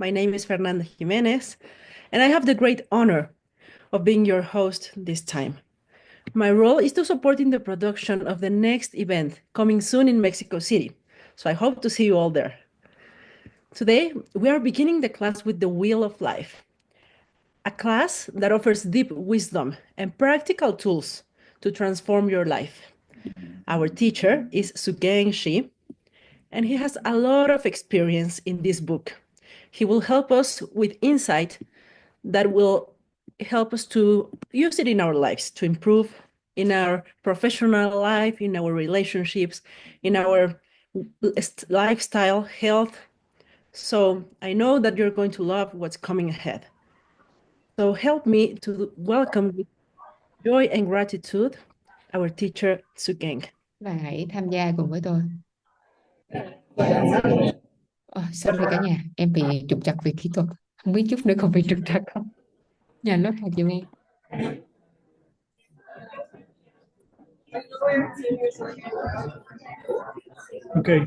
My name is Fernanda Jimenez, and I have the great honor of being your host this time. My role is to support in the production of the next event coming soon in Mexico City, so I hope to see you all there. Today, we are beginning the class with the Wheel of Life, a class that offers deep wisdom and practical tools to transform your life. Our teacher is SUGENG, and he has a lot of experience in this book. He will help us with insight that will help us to use it in our lives to improve in our professional life, in our relationships, in our lifestyle, health. So I know that you're going to love what's coming ahead. So help me to welcome with joy and gratitude our teacher SUGENG. Và hãy tham gia cùng với tôi. Sorry cả nhà, em bị trục trặc về kỹ thuật. Không biết chút nữa còn bị trục trặc không? Nhà lớp hạt giùm em. Okay.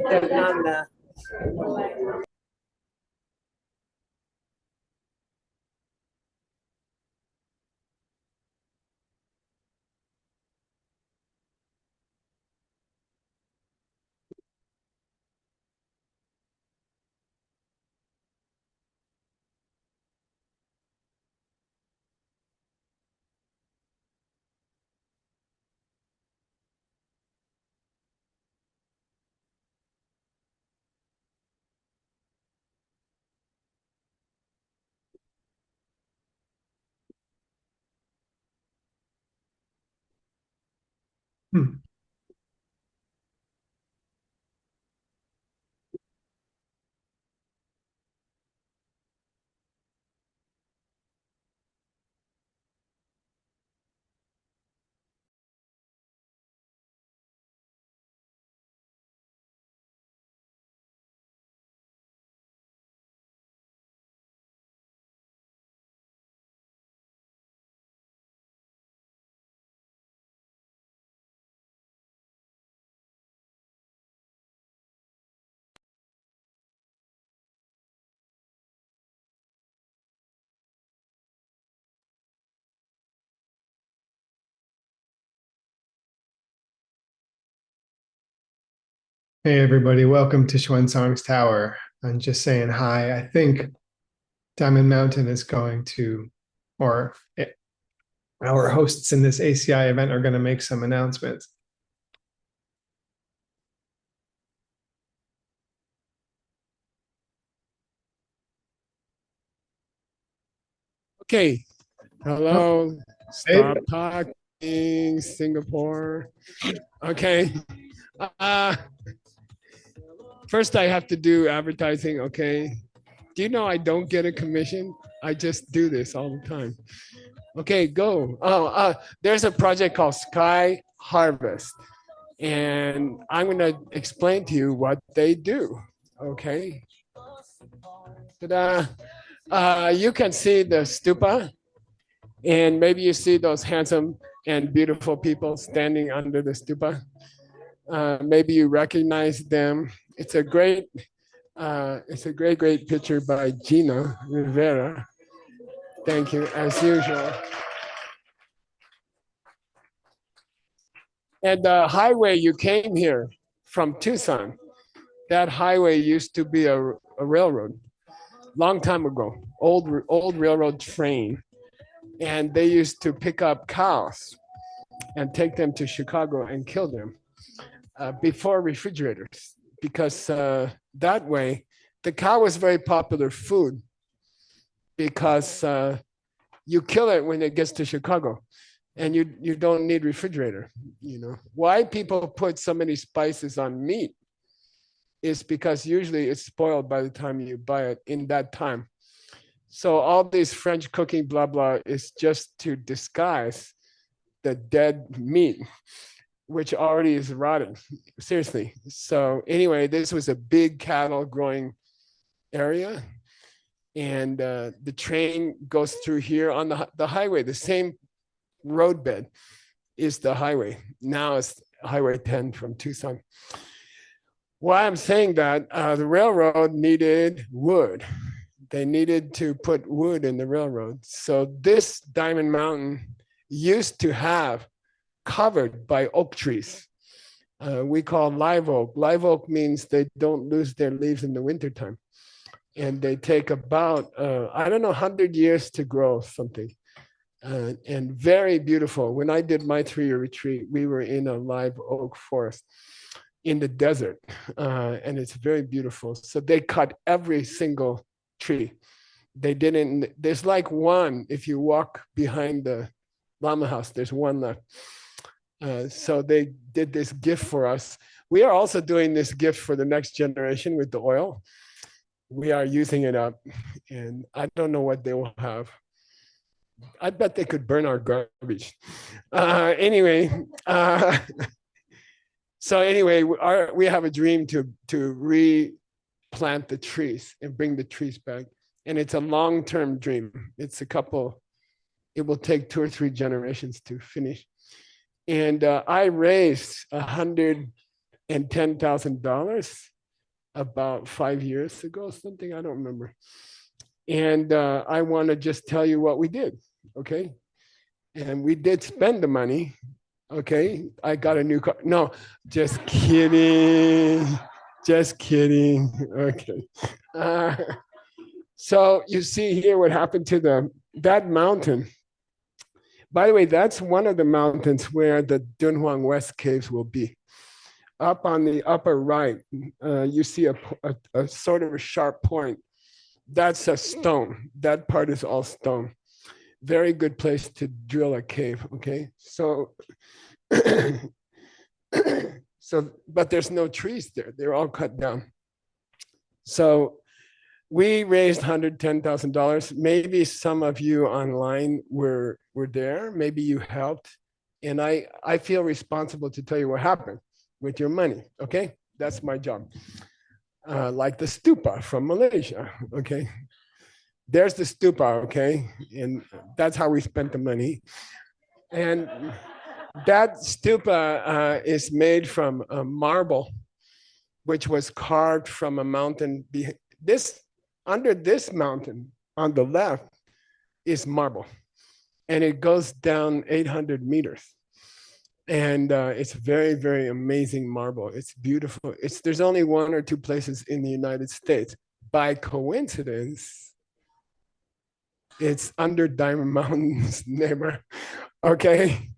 Fernanda. Hey, everybody. Welcome to Xuanzang's Tower. I'm just saying hi. I think Diamond Mountain is going to, or our hosts in this ACI event are going to make some announcements. Okay. Hello. Hey. Stop talking, Singapore. Okay. First, I have to do advertising. Okay. Do you know I don't get a commission? I just do this all the time. Okay, go. There's a project called Sky Harvest, and I'm going to explain to you what they do. Okay. Ta-da. You can see the stupa, and maybe you see those handsome and beautiful people standing under the stupa. Maybe you recognize them. It's a great picture by Gina Rivera. Thank you, as usual. And the highway you came here from Tucson, that highway used to be a railroad, long time ago, old railroad train. And they used to pick up cows and take them to Chicago and kill them before refrigerators, because that way the cow was very popular food, because you kill it when it gets to Chicago and you don't need refrigerator. You know why people put so many spices on meat is because usually it's spoiled by the time you buy it in that time. So all these French cooking blah blah is just to disguise the dead meat, which already is rotten. Seriously. So anyway, this was a big cattle growing area, And the train goes through here on the highway. The same roadbed is the highway. Now it's Highway 10 from Tucson. Why I'm saying that, the railroad needed wood. They needed to put wood in the railroad. So this Diamond Mountain used to have covered by oak trees. We call live oak. Live oak means they don't lose their leaves in the wintertime. And they take about, I don't know, 100 years to grow something. And very beautiful. When I did my 3-year retreat, we were in a live oak forest in the desert. And it's very beautiful. So they cut every single tree. They didn't, there's like one, if you walk behind the Lama house, there's one left. So they did this gift for us. We are also doing this gift for the next generation with the oil. We are using it up, and I don't know what they will have. I bet they could burn our garbage. Anyway, so anyway, we have a dream to replant the trees and bring the trees back. And it's a long-term dream. It will take 2 or 3 generations to finish. And I raised $110,000 about 5 years ago, something, I don't remember. And I want to just tell you what we did, okay? And we did spend the money, okay? I got a new car. No, just kidding. Just kidding. Okay. So you see here what happened to that mountain. By the way, that's one of the mountains where the Dunhuang West Caves will be. Up on the upper right, you see a sort of a sharp point. That's a stone. That part is all stone. Very good place to drill a cave, okay? So, but there's no trees there. They're all cut down. So we raised $110,000. Maybe some of you online were there. Maybe you helped. And I feel responsible to tell you what happened with your money, okay? That's my job. Like the stupa from Malaysia, okay? There's the stupa, okay? And that's how we spent the money. And that stupa is made from marble, which was carved from a mountain. Under this mountain on the left is marble. And it goes down 800 meters. And it's very, very amazing marble. It's beautiful. There's only 1 or 2 places in the United States. By coincidence, it's under Diamond Mountain's neighbor. Okay.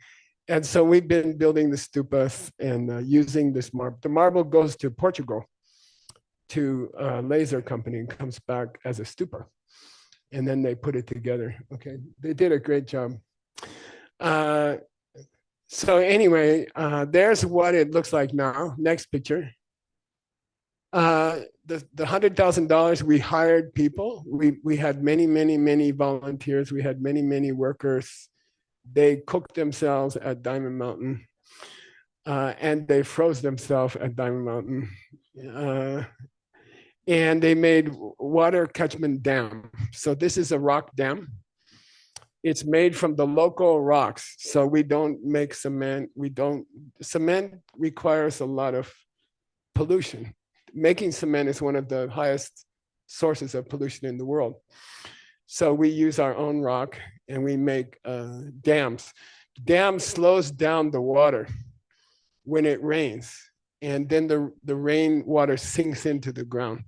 And so we've been building the stupas and using this marble. The marble goes to Portugal to a laser company and comes back as a stupa. And then they put it together. Okay. They did a great job. So anyway, there's what it looks like now. Next picture. The $100,000, we hired people. We had many volunteers. We had many workers. They cooked themselves at Diamond Mountain, and they froze themselves at Diamond Mountain. And they made water catchment dam. So this is a rock dam. It's made from the local rocks. So we don't make cement. Cement requires a lot of pollution. Making cement is one of the highest sources of pollution in the world. So we use our own rock and we make dams. Dam slows down the water when it rains. And then the rainwater sinks into the ground.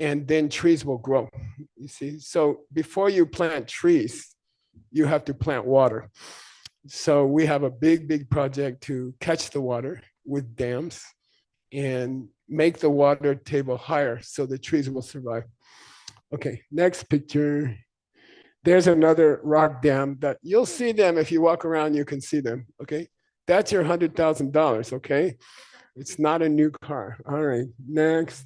And then trees will grow, you see. So before you plant trees, you have to plant water. So we have a big project to catch the water with dams and make the water table higher so the trees will survive. Okay, next picture. There's another rock dam that you'll see them if you walk around, you can see them, okay? That's your $100,000, okay? It's not a new car. All right, next.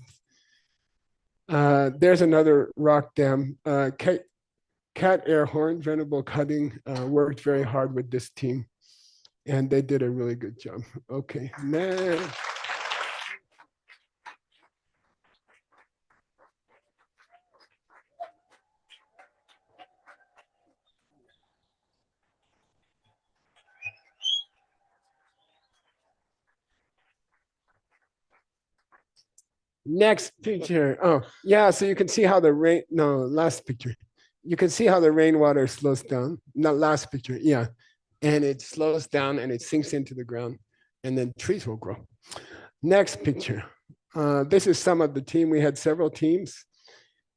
There's another rock dam. Cat Airhorn, Venerable Cutting, worked very hard with this team, and they did a really good job. Okay, next. Next picture. Oh, yeah. So you can see how the rain, no, last picture. You can see how the rainwater slows down. Not last picture. Yeah. And it slows down and it sinks into the ground and then trees will grow. Next picture. This is some of the team. We had several teams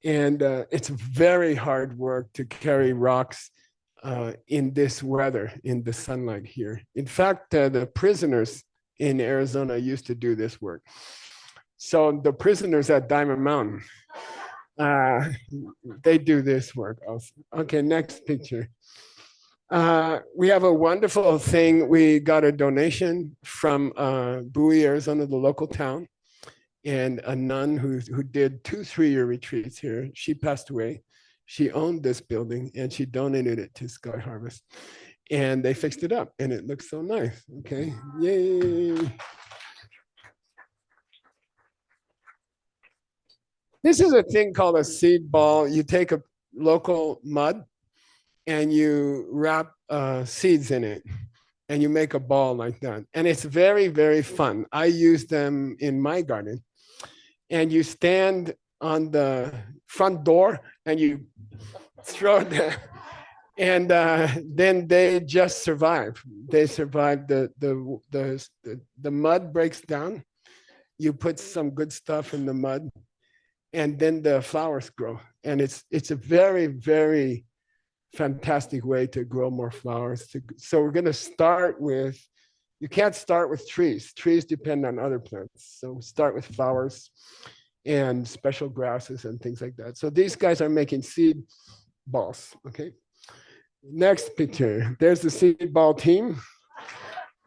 and it's very hard work to carry rocks in this weather, in the sunlight here. In fact, the prisoners in Arizona used to do this work. So the prisoners at Diamond Mountain, they do this work also. Okay, next picture. We have a wonderful thing. We got a donation from Bowie, Arizona, the local town, and a nun who did 2 3-year retreats here. She passed away. She owned this building and she donated it to Sky Harvest. And they fixed it up and it looks so nice. Okay, yay. This is a thing called a seed ball. You take a local mud and you wrap seeds in it and you make a ball like that. And it's very, very fun. I use them in my garden. And you stand on the front door and you throw it there. And then they just survive. They survive. The mud breaks down. You put some good stuff in the mud and then the flowers grow. And it's a very, very fantastic way to grow more flowers. So we're gonna start with, you can't start with trees. Trees depend on other plants. So start with flowers and special grasses and things like that. So these guys are making seed balls, okay? Next picture, there's the seed ball team,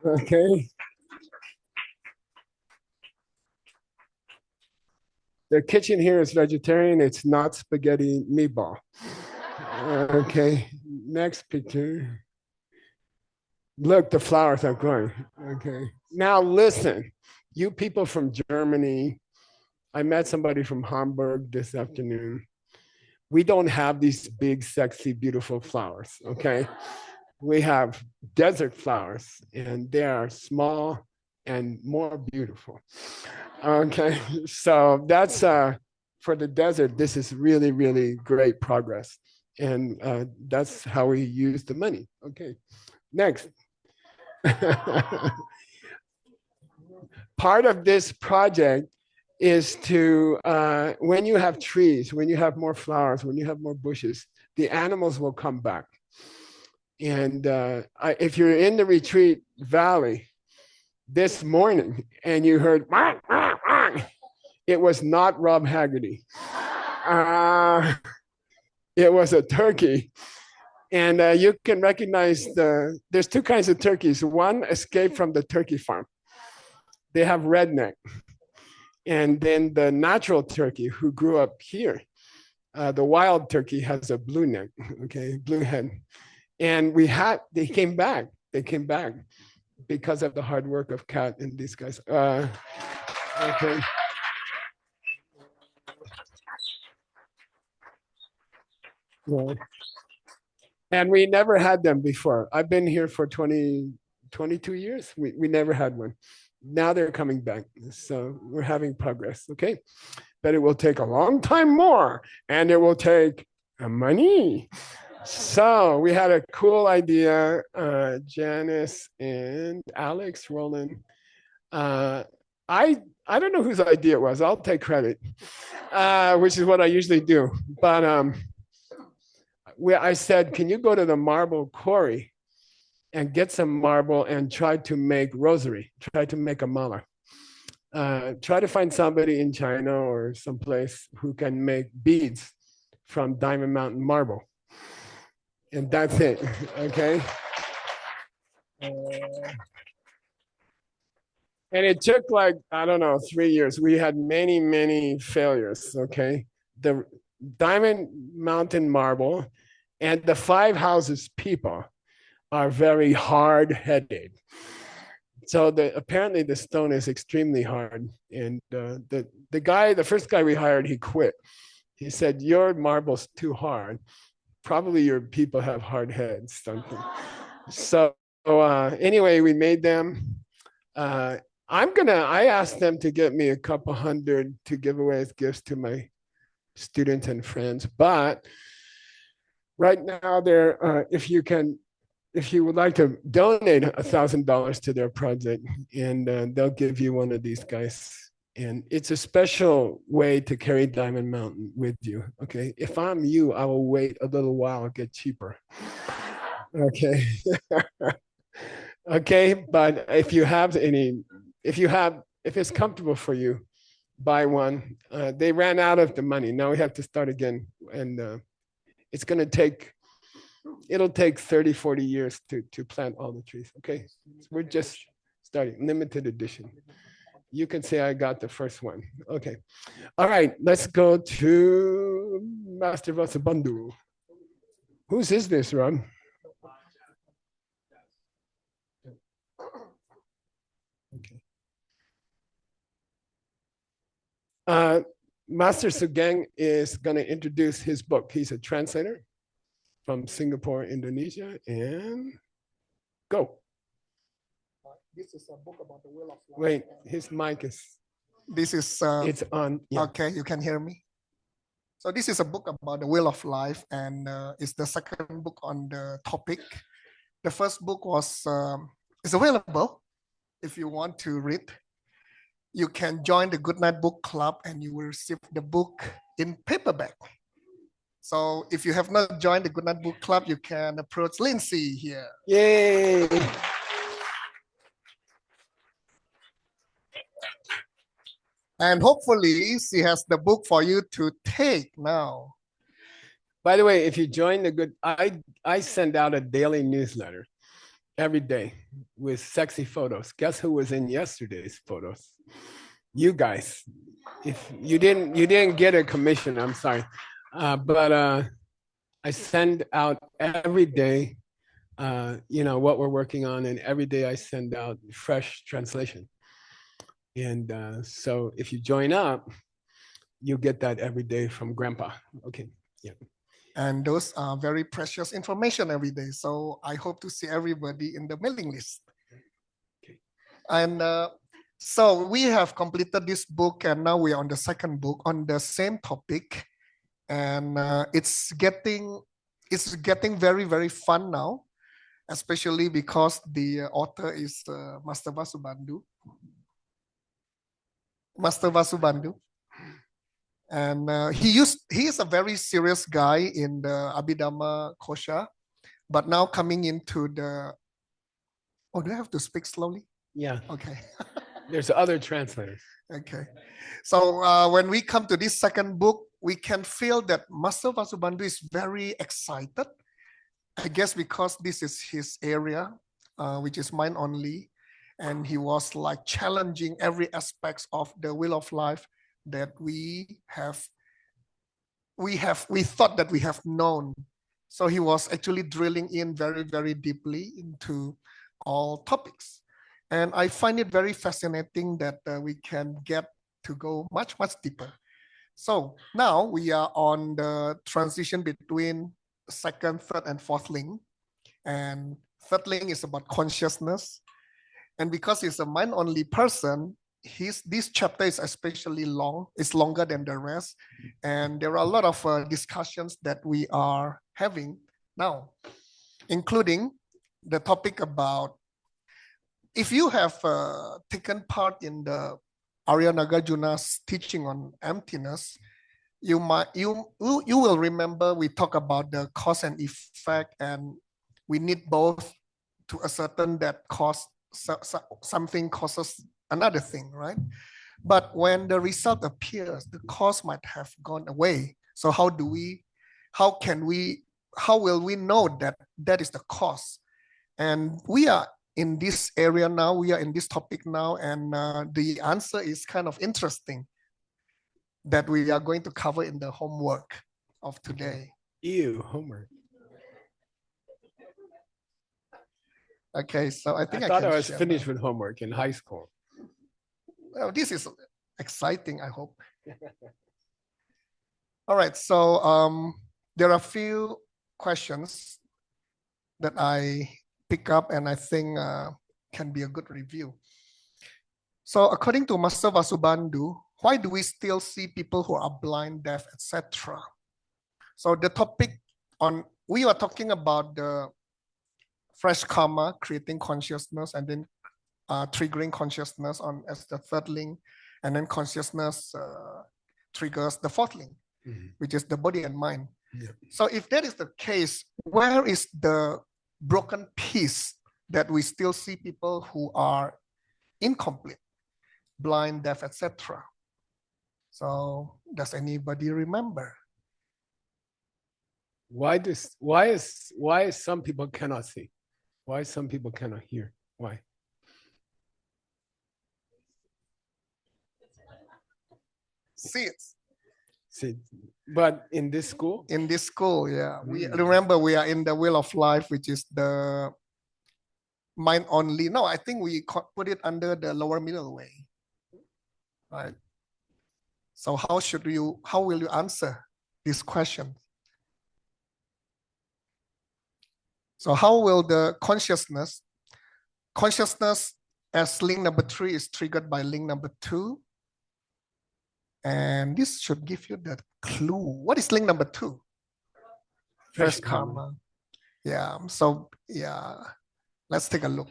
okay? The kitchen here is vegetarian. It's not spaghetti meatball. Okay, next picture. Look, the flowers are growing. Okay, now listen, you people from Germany, I met somebody from Hamburg this afternoon. We don't have these big, sexy, beautiful flowers, okay? We have desert flowers and they are small and more beautiful. Okay, so that's for the desert, this is really, really great progress. And that's how we use the money. Okay, next. Part of this project is to, when you have trees, when you have more flowers, when you have more bushes, the animals will come back. And if you're in the retreat valley this morning and you heard, wah, wah, wah, it was not Rob Haggerty. It was a turkey. And you can recognize there's 2 kinds of turkeys. One escaped from the turkey farm. They have red neck. And then the natural turkey who grew up here, the wild turkey has a blue neck, okay, blue head. And they came back because of the hard work of Kat and these guys. Okay. Yeah. And we never had them before. I've been here for 22 years. We never had one. Now they're coming back. So we're having progress, okay? But it will take a long time more and it will take money. So we had a cool idea, Janice and Alex, Roland. I don't know whose idea it was. I'll take credit, which is what I usually do. But I said, can you go to the marble quarry and get some marble and try to make rosary, try to make a mala. Try to find somebody in China or someplace who can make beads from Diamond Mountain marble. And that's it, okay? And it took like, I don't know, 3 years. We had many, many failures, okay? The Diamond Mountain marble and the 5 houses people are very hard-headed. So apparently the stone is extremely hard. And the first guy we hired, he quit. He said, your marble's too hard. Probably your people have hard heads, something. So anyway, we made them. I asked them to get me a couple hundred to give away as gifts to my students and friends. But right now, if you would like to donate $1,000 to their project, and they'll give you one of these guys. And it's a special way to carry Diamond Mountain with you. Okay. If I'm you, I will wait a little while, get cheaper. Okay. Okay. But if it's comfortable for you, buy one. They ran out of the money. Now we have to start again. And it'll take 30, 40 years to plant all the trees. Okay. So we're just starting, limited edition. You can say I got the first one. Okay. All right. Let's go to Master Vasubandhu. Whose is this, Ron? Okay. Master SUGENG is going to introduce his book. He's a translator from Singapore, Indonesia, and go. This is a book about the will of life. Wait, his mic is. This is It's on. Yeah. okay. You can hear me. So this is a book about the will of life, and it's the second book on the topic. The first book is available. If you want to read, you can join the Goodnight Book Club, and you will receive the book in paperback. So if you have not joined the Goodnight Book Club, you can approach Lindsay here. Yay! And hopefully she has the book for you to take now. By the way, if you join I send out a daily newsletter every day with sexy photos. Guess who was in yesterday's photos? You guys. If you didn't get a commission, I'm sorry. But I send out every day, what we're working on, and every day I send out fresh translation. And so if you join up, you get that every day from Grandpa. Okay, yeah. And those are very precious information every day. So I hope to see everybody in the mailing list. Okay. And so we have completed this book, and now we are on the second book on the same topic. And it's getting very, very fun now, especially because the author is Master Vasubandhu. And he is a very serious guy in the Abhidhamma Kosha, but now coming into do I have to speak slowly? Yeah. Okay. There's other translators. Okay. So when we come to this second book, we can feel that Master Vasubandhu is very excited. I guess because this is his area, which is mind only. And he was like challenging every aspect of the will of life that we thought that we have known. So he was actually drilling in very, very deeply into all topics. And I find it very fascinating that we can get to go much, much deeper. So now we are on the transition between second, third, and fourth link. And third link is about consciousness. And because he's a mind-only person, this chapter is especially long. It's longer than the rest. And there are a lot of discussions that we are having now, including the topic about, if you have taken part in the Arya Nagarjuna's teaching on emptiness, you will remember we talk about the cause and effect, and we need both to ascertain that something causes another thing, right? But when the result appears, the cause might have gone away. So how will we know that that is the cause? And we are in this area now, we are in this topic now, and the answer is kind of interesting that we are going to cover in the homework of today. Ew, homework. Okay, so I think I thought I was finished with homework in high school. Well, this is exciting, I hope. All right, so there are a few questions that I pick up and I think can be a good review. So according to Master Vasubandhu, why do we still see people who are blind, deaf, etc.? So the topic we are talking about the fresh karma, creating consciousness, and then triggering consciousness as the third link, and then consciousness triggers the fourth link, which is the body and mind. Yeah. So if that is the case, where is the broken piece that we still see people who are incomplete, blind, deaf, etc.? So does anybody remember? Why is some people cannot see? Why some people cannot hear? Why? Seeds. See, but in this school? In this school, yeah. We remember we are in the wheel of life, which is the mind only. No, I think we put it under the lower middle way. Right. So how will you answer this question? So how will the consciousness as link number 3 is triggered by link number 2? And this should give you the clue. What is link number 2? Fresh karma. Yeah. So yeah, let's take a look.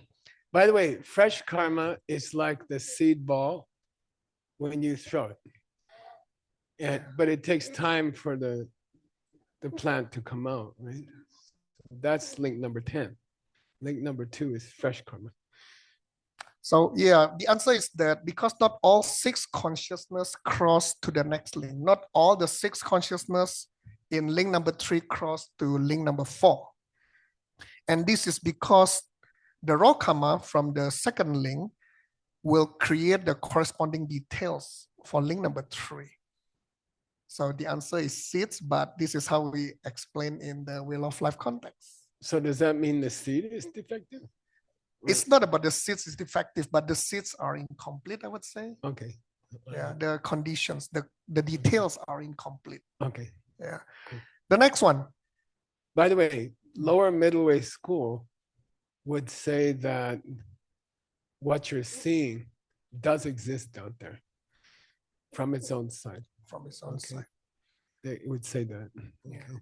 By the way, fresh karma is like the seed ball when you throw it. But it takes time for the plant to come out, right? That's link number 10. Link number 2 is fresh karma. So yeah, the answer is that because not all 6 consciousness cross to the next link. Not all the 6 consciousness in link number 3 cross to link number 4. And this is because the raw karma from the second link will create the corresponding details for link number 3. So the answer is seeds, but this is how we explain in the wheel of life context. So does that mean the seed is defective? It's not about the seeds is defective, but the seeds are incomplete, I would say. Okay. Yeah, the conditions, the details are incomplete. Okay. Yeah. Cool. The next one. By the way, lower middle way school would say that what you're seeing does exist out there from its own side. From its own side. They would say that. Yeah. Okay.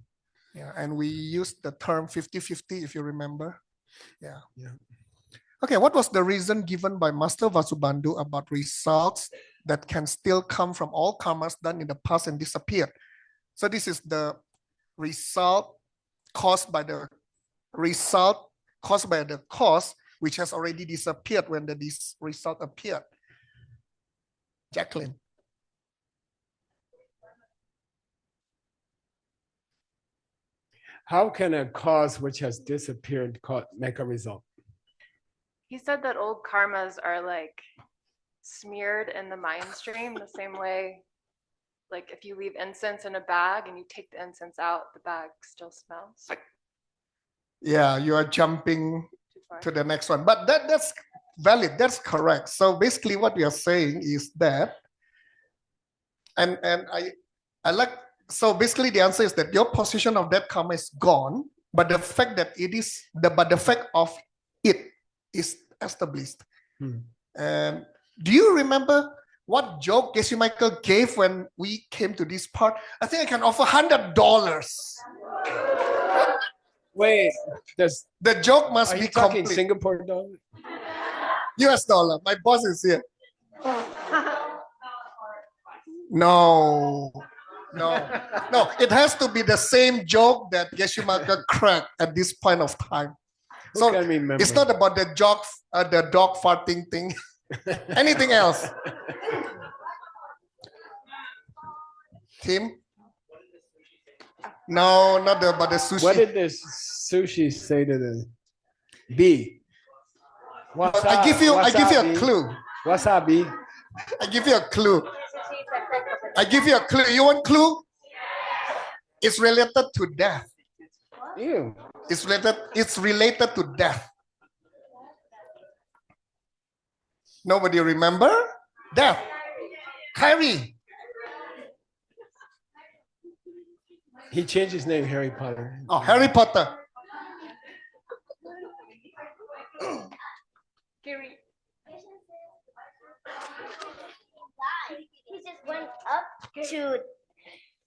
Yeah. And we used the term 50-50, if you remember. Yeah. Yeah. Okay, what was the reason given by Master Vasubandhu about results that can still come from all karmas done in the past and disappeared? So this is the result caused by the cause which has already disappeared when this result appeared. Jacqueline. How can a cause which has disappeared make a result? He said that old karmas are like smeared in the mind stream the same way, like if you leave incense in a bag and you take the incense out, the bag still smells. Yeah, you are jumping to the next one, but that's valid, that's correct. So basically what we are saying is that, and I like, so basically the answer is that your position of that karma is gone, but the fact that it is, but the fact of it is established. And do you remember what joke Geshe Michael gave when we came to this part? I think I can offer $100. Wait, the joke must are be you talking complete. Singapore dollar? US dollar. My boss is here. No. It has to be the same joke that Geshe Michael cracked at this point of time. So it's not about the dog farting thing. Anything else? Tim? No, not about the sushi. What did the sushi say to the bee? I give you a clue. Wasabi. I give you a clue. You want clue? It's related to death. Ew. It's related to death. Nobody remember? Death. Kyrie. He changed his name, Harry Potter. Oh, Harry Potter. to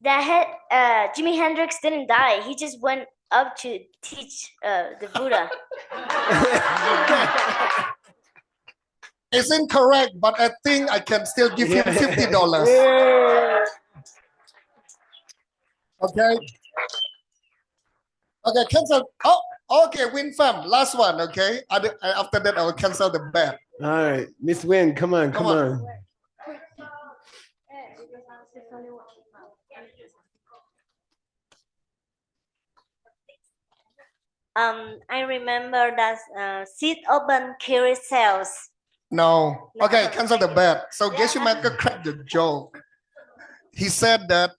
Jimi Hendrix didn't die. He just went up to teach the Buddha. It's incorrect, but I think I can still give him $50. Yeah. Okay. Okay, cancel. Oh, okay, Win fam. Last one, okay? After that, I will cancel the bet. All right, Miss Win, come on, come on. I remember that seed open carry cells. No. Okay, cancel the bet. So Geshe Michael cracked the joke. He said that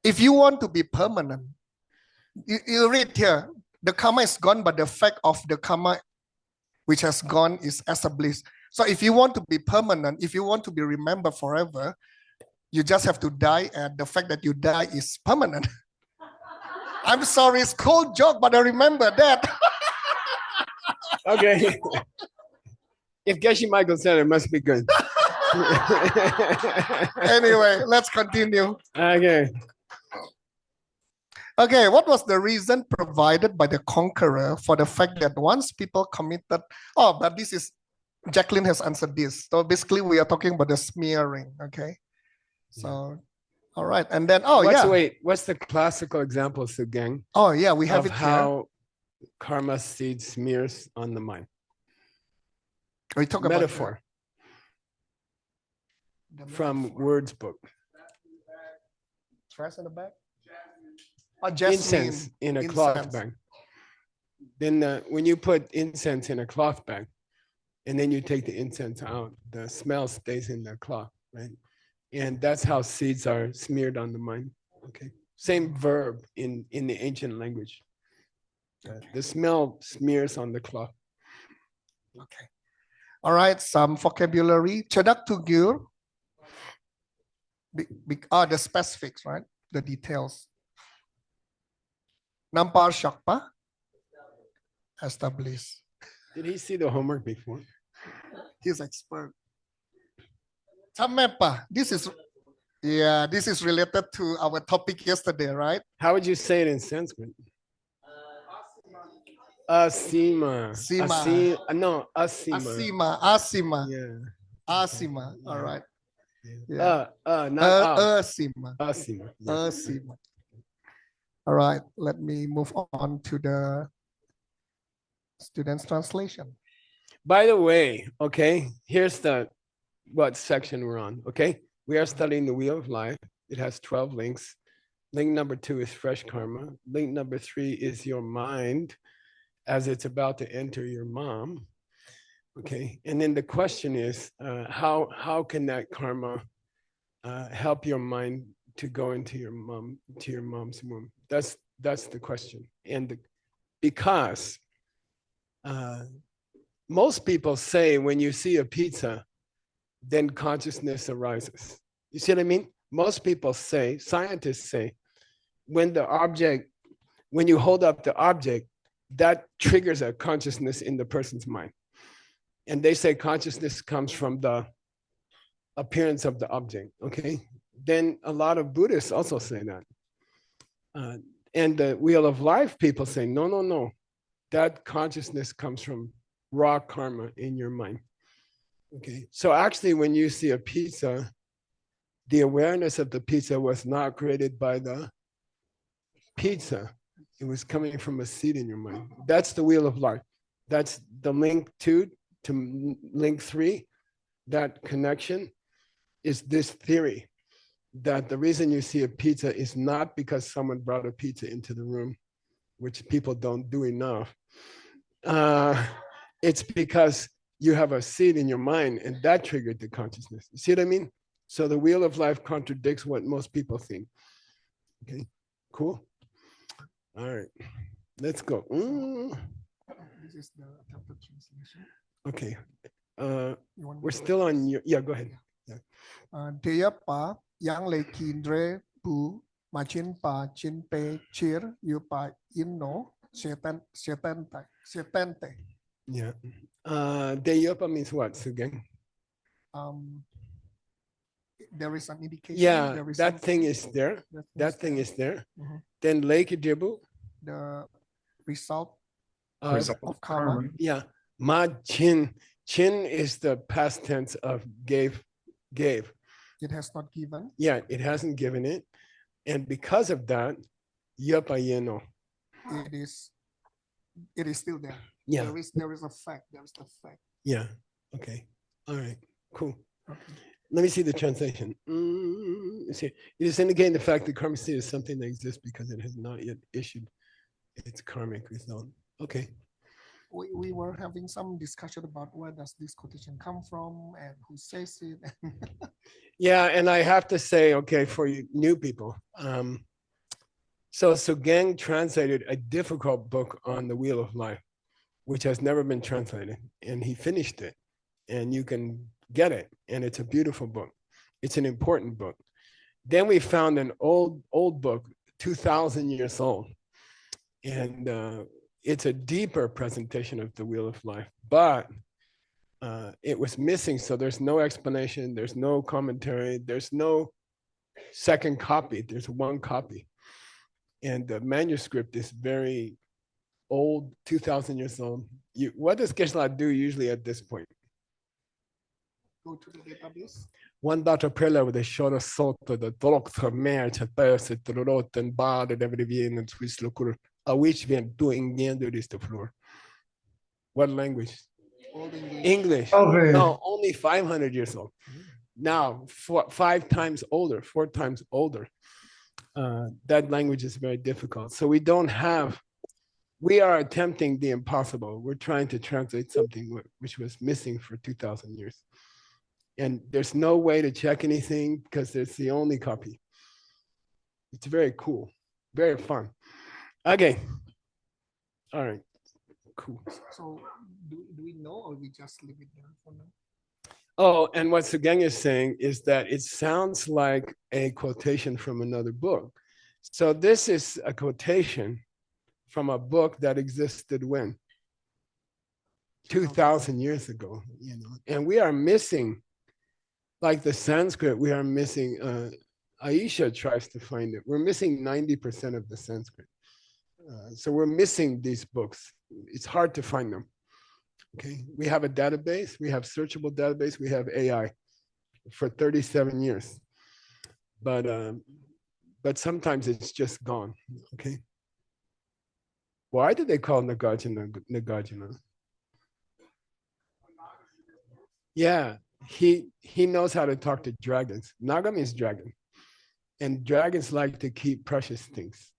if you want to be permanent, you read here, the karma is gone, but the effect of the karma which has gone is established. So if you want to be permanent, if you want to be remembered forever, you just have to die, and the fact that you die is permanent. I'm sorry, it's a cold joke, but I remember that. Okay. If Geshe Michael said it, must be good. Anyway, let's continue. Okay. Okay, what was the reason provided by the conqueror for the fact that once people committed, but this is, Jacqueline has answered this. So basically we are talking about the smearing, okay? So, all right, and then, Wait, what's the classical example, SUGENG? Oh yeah, we have of it here. how karma seed smears on the mind. We talk Metaphor about from Words book. Trash in the back? Oh, jasmine. Incense in a cloth bag. Then when you put incense in a cloth bag, and then you take the incense out, the smell stays in the cloth, right? And that's how seeds are smeared on the mind. Okay. Same verb in the ancient language. The smell smears on the cloth. Okay. All right, some vocabulary. Chadak tugyur. The specifics, right? The details. Nampar Shakpa. Establish. Did he see the homework before? He's expert. Tamepa. This is related to our topic yesterday, right? How would you say it in Sanskrit? Asima. Sima. No, asima. Asima. Yeah. Asima. All right. Yeah. Not Asima. Asima. Yeah. Asima. All right. Let me move on to the student's translation. By the way, okay, here's what section we're on, okay? We are studying the Wheel of Life. It has 12 links. Link number 2 is fresh karma. Link number 3 is your mind as it's about to enter your mom, okay? And then the question is, how can that karma help your mind to go into your mom's womb? That's the question. And because most people say when you see a pizza, then consciousness arises. You see what I mean? Most people say, scientists say, when you hold up the object, that triggers a consciousness in the person's mind. And they say consciousness comes from the appearance of the object, okay? Then a lot of Buddhists also say that. And the Wheel of Life people say, no. That consciousness comes from raw karma in your mind. Okay, so actually when you see a pizza, the awareness of the pizza was not created by the pizza. It was coming from a seed in your mind. That's the Wheel of Life. That's the link 2 to link 3. That connection is this theory that the reason you see a pizza is not because someone brought a pizza into the room, which people don't do enough. It's because you have a seed in your mind and that triggered the consciousness. You see what I mean? So the Wheel of Life contradicts what most people think. Okay, cool. All right, let's go. This is the adapted translation. Okay, we're still on your, yeah, go ahead. Deya pa yang lekindre bu machin pa chin pe chir yu pa inno setente. Yeah. Deyopa means what, SUGENG? there is an indication. Yeah, there is that thing something is there. That thing is there. Mhm. Then Lake Jibu, the result Result of karma. yeah, Ma Chin. Chin is the past tense of gave. It has not given. Yeah, it hasn't given it. And because of that, Yapa Yeno. It is still there. Yeah. There is a fact. There is the fact. Yeah. Okay. All right. Cool. Okay. Let me see the translation. Let's see. It is indicating the fact that karma seed is something that exists because it has not yet issued its karmic result. Okay. We were having some discussion about where does this quotation come from and who says it. Yeah, and I have to say, okay, for you new people, so SUGENG translated a difficult book on the Wheel of Life, which has never been translated, and he finished it, and you can get it, and it's a beautiful book. It's an important book. Then we found an old book, 2,000 years old, and it's a deeper presentation of the Wheel of Life, but it was missing, so there's no explanation, there's no commentary, there's no second copy, there's one copy. And the manuscript is very old, 2,000 years old. What does Geshe do usually at this point? Go to the database. One data prela with a short sort of the doctor mer to burst the rot and bar the devil and Swiss local, a which we are doing the end of this floor. What language? Old English. English. Okay. No, only 500 years old. Now, 4 times older. That language is very difficult. So we are attempting the impossible. We're trying to translate something which was missing for 2,000 years. And there's no way to check anything because it's the only copy. It's very cool, very fun. Okay. All right, cool. So do we know or we just leave it there for now? Oh, and what SUGENG is saying is that it sounds like a quotation from another book. So this is a quotation from a book that existed when? 2,000 years ago, and we are missing, like the Sanskrit, we are missing, Aisha tries to find it. We're missing 90% of the Sanskrit. So we're missing these books. It's hard to find them. Okay, we have a database, we have searchable database, we have AI for 37 years. But sometimes it's just gone. Okay. Why did they call Nagarjuna? Yeah, he knows how to talk to dragons. Naga means dragon. And dragons like to keep precious things,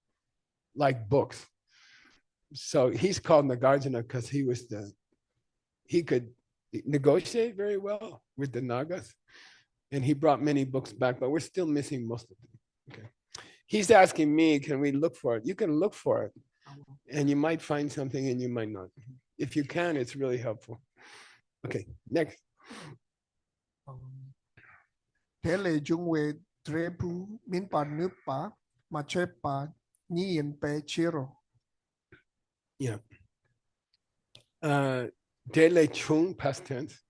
like books. So he's called Nagarjuna because he could negotiate very well with the Nagas. And he brought many books back, but we're still missing most of them. Okay. He's asking me, can we look for it? You can look for it. And you might find something and you might not. If you can, it's really helpful. Okay, next. Tele jungwe trepu min pa nupa machepa nien pe chiro. Yeah. Dele chung, past tense.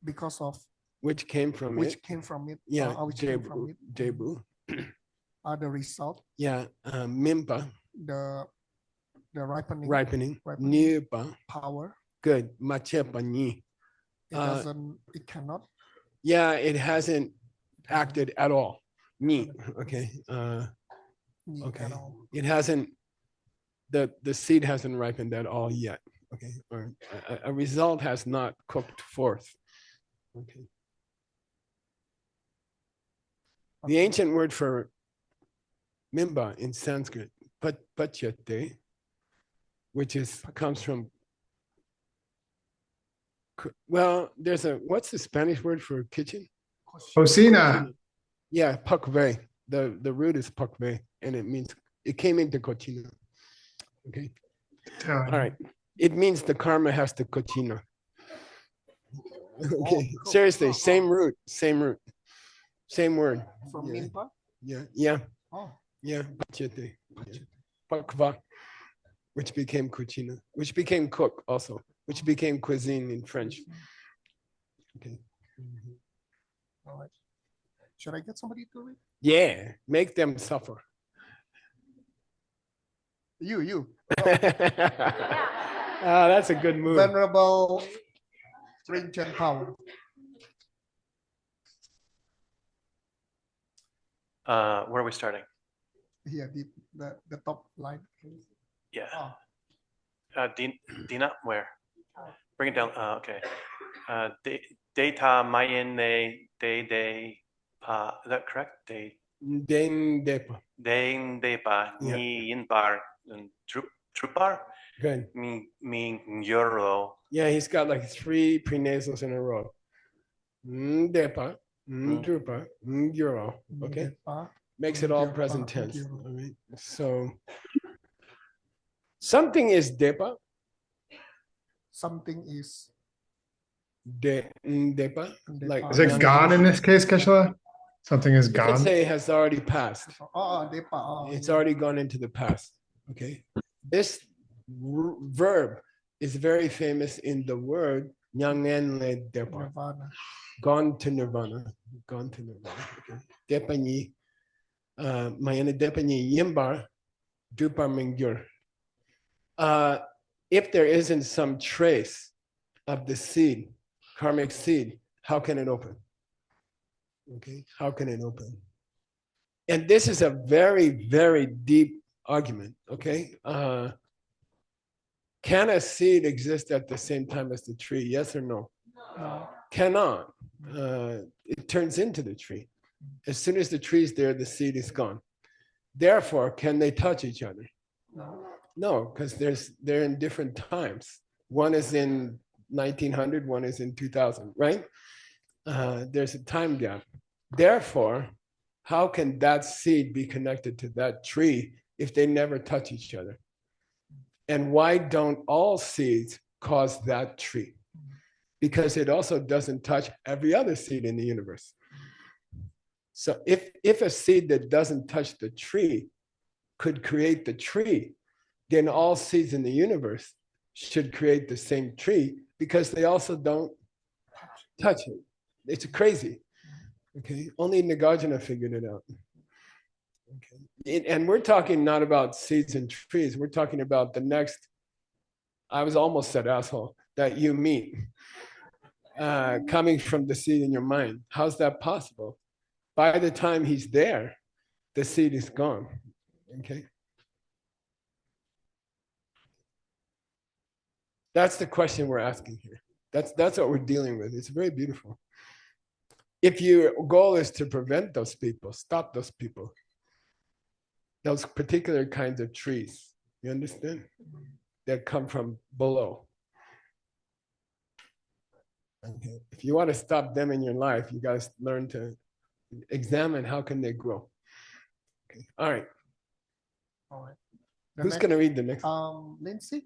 Because of which came from which it. came from it. Yeah, which came from it. Jebu. The result. Yeah, mimpa. The ripening. Ripening. Nipa. Power. Good. Machepa ni. It cannot. Yeah, it hasn't acted at all. Ni. Okay. Okay. It hasn't. The seed hasn't ripened at all yet. Okay. Or a result has not cooked forth. Okay. The ancient word for mimba in Sanskrit, pachyate, which comes from, well, what's the Spanish word for kitchen? Cocina. Yeah, pakve. The root is pakve, and it came into cochina. Okay. All right. It means the karma has to cochina. Okay. Seriously, same root. Same word. From mimpa? Yeah. Oh. Yeah. Pachete. Pakva, which became cucina, which became cook also, which became cuisine in French. Okay. All right. Should I get somebody to read? Yeah, make them suffer. You. That's a good move. Venerable Rinchen Power. Where are we starting? Here, the top line. Yeah. Oh. Dina, where? Bring it down. Okay. Data mayene de is that correct? Den depa. Deng depa Yeah. ni yinbar trupar Good. mi euro. Yeah, he's got like 3 prenasals in a row. Depa, drupa, euro. Okay. Depa, Makes it all Depa, present tense. euro. All right. So something is depa, Something is depa. Like Is it gone in this case, Geshe? Something is you can gone. say it has already passed. Depa. Oh, It's already gone into the past. Okay. This verb is very famous in the word nyangenle depa. Nirvana. Gone to nirvana. Gone to nirvana. Okay. Depanyi. Mayana depanyi yimbar dupar mingyur. If there isn't some trace of the seed, karmic seed, how can it open? Okay, how can it open? And this is a very, very deep argument, okay? Can a seed exist at the same time as the tree? Yes or no? No. Cannot. It turns into the tree. As soon as the tree is there, the seed is gone. Therefore, can they touch each other? No. No, because they're in different times. One is in 1900, one is in 2000, right? There's a time gap. Therefore, how can that seed be connected to that tree if they never touch each other? And why don't all seeds cause that tree? Because it also doesn't touch every other seed in the universe. So if a seed that doesn't touch the tree could create the tree, then all seeds in the universe should create the same tree because they also don't touch it. It's crazy. Okay, only Nagarjuna figured it out. Okay, and we're talking not about seeds and trees. We're talking about the next. I was almost said asshole that you meet, coming from the seed in your mind. How's that possible? By the time he's there, the seed is gone. Okay. That's the question we're asking here. That's what we're dealing with. It's very beautiful. If your goal is to prevent those people, stop those people, those particular kinds of trees, you understand? That come from below. Okay. If you want to stop them in your life, you guys learn to examine how can they grow. Okay. All right. All right. Who's going to read the next? Lindsay.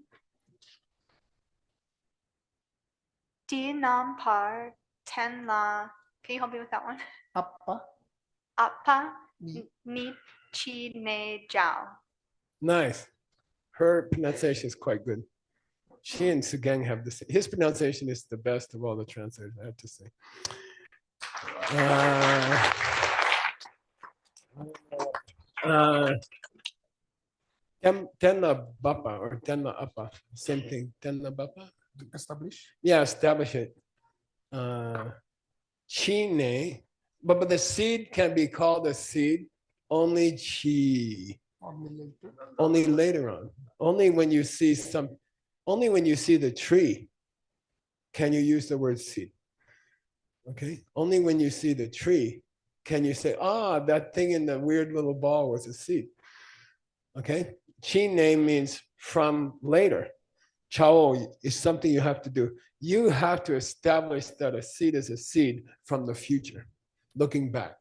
Nam par ten la. Can you help me with that one? Appa. Appa Ni. ni chi ne jiao. Nice. Her pronunciation is quite good. She and SUGENG have the same. His pronunciation is the best of all the translators, I have to say. Tenla Bapa or Tenla Appa, same thing. Tenla Bapa? Establish. Yeah, establish it. Chine, but the seed can be called a seed only chi. Only later on. Only when you see the tree can you use the word seed. Okay? Only when you see the tree can you say, that thing in the weird little ball was a seed. Okay? Chi name means from later. Chao is something you have to do. You have to establish that a seed is a seed from the future, looking back.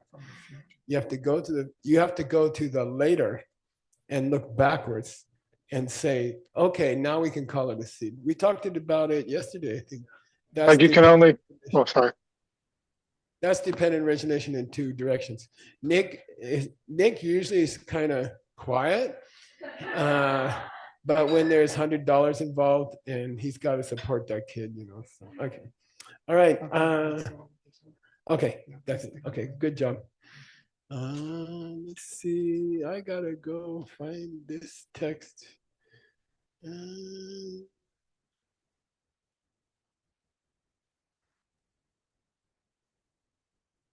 You have to go to the later and look backwards and say, okay, now we can call it a seed. We talked about it yesterday, I think. Like you can only, sorry. That's dependent origination in 2 directions. Nick usually is kind of quiet, but when there's $100 involved, and he's got to support that kid, So okay, all right. Okay, that's it. Okay, good job. Let's see. I gotta go find this text.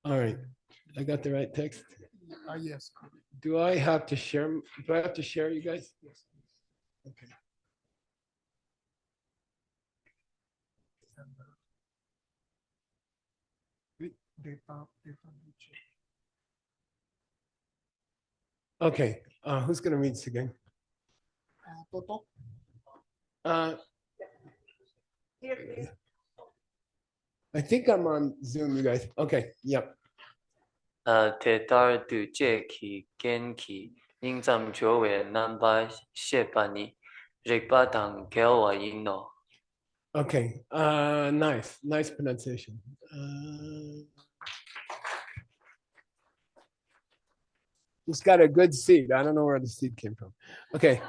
All right, I got the right text. Yes. Do I have to share? Do I have to share, you guys? Okay. Okay, who's gonna read this again? Toto. I think I'm on Zoom, you guys. Okay, yep. Tetar tu che ki ken ki ing zam jowe namba shepani rikpa tang kelwa yino. Okay, nice pronunciation. It's got a good seed. I don't know where the seed came from. Okay,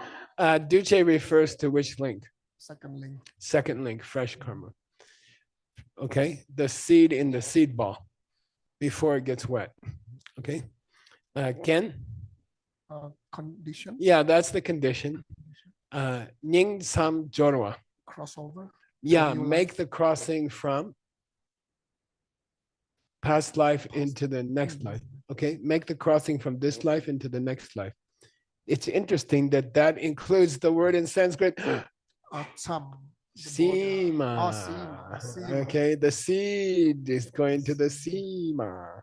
Duce refers to which link? Second link. Second link, fresh karma. Okay, the seed in the seed ball before it gets wet. Okay, Ken? Condition. Yeah, that's the condition. Ning sam jorwa. Crossover. Yeah, make the crossing from past life into the next life. Okay, make the crossing from this life into the next life. It's interesting that that includes the word in Sanskrit. Sima. Sima. Okay, the seed is going to the Sima.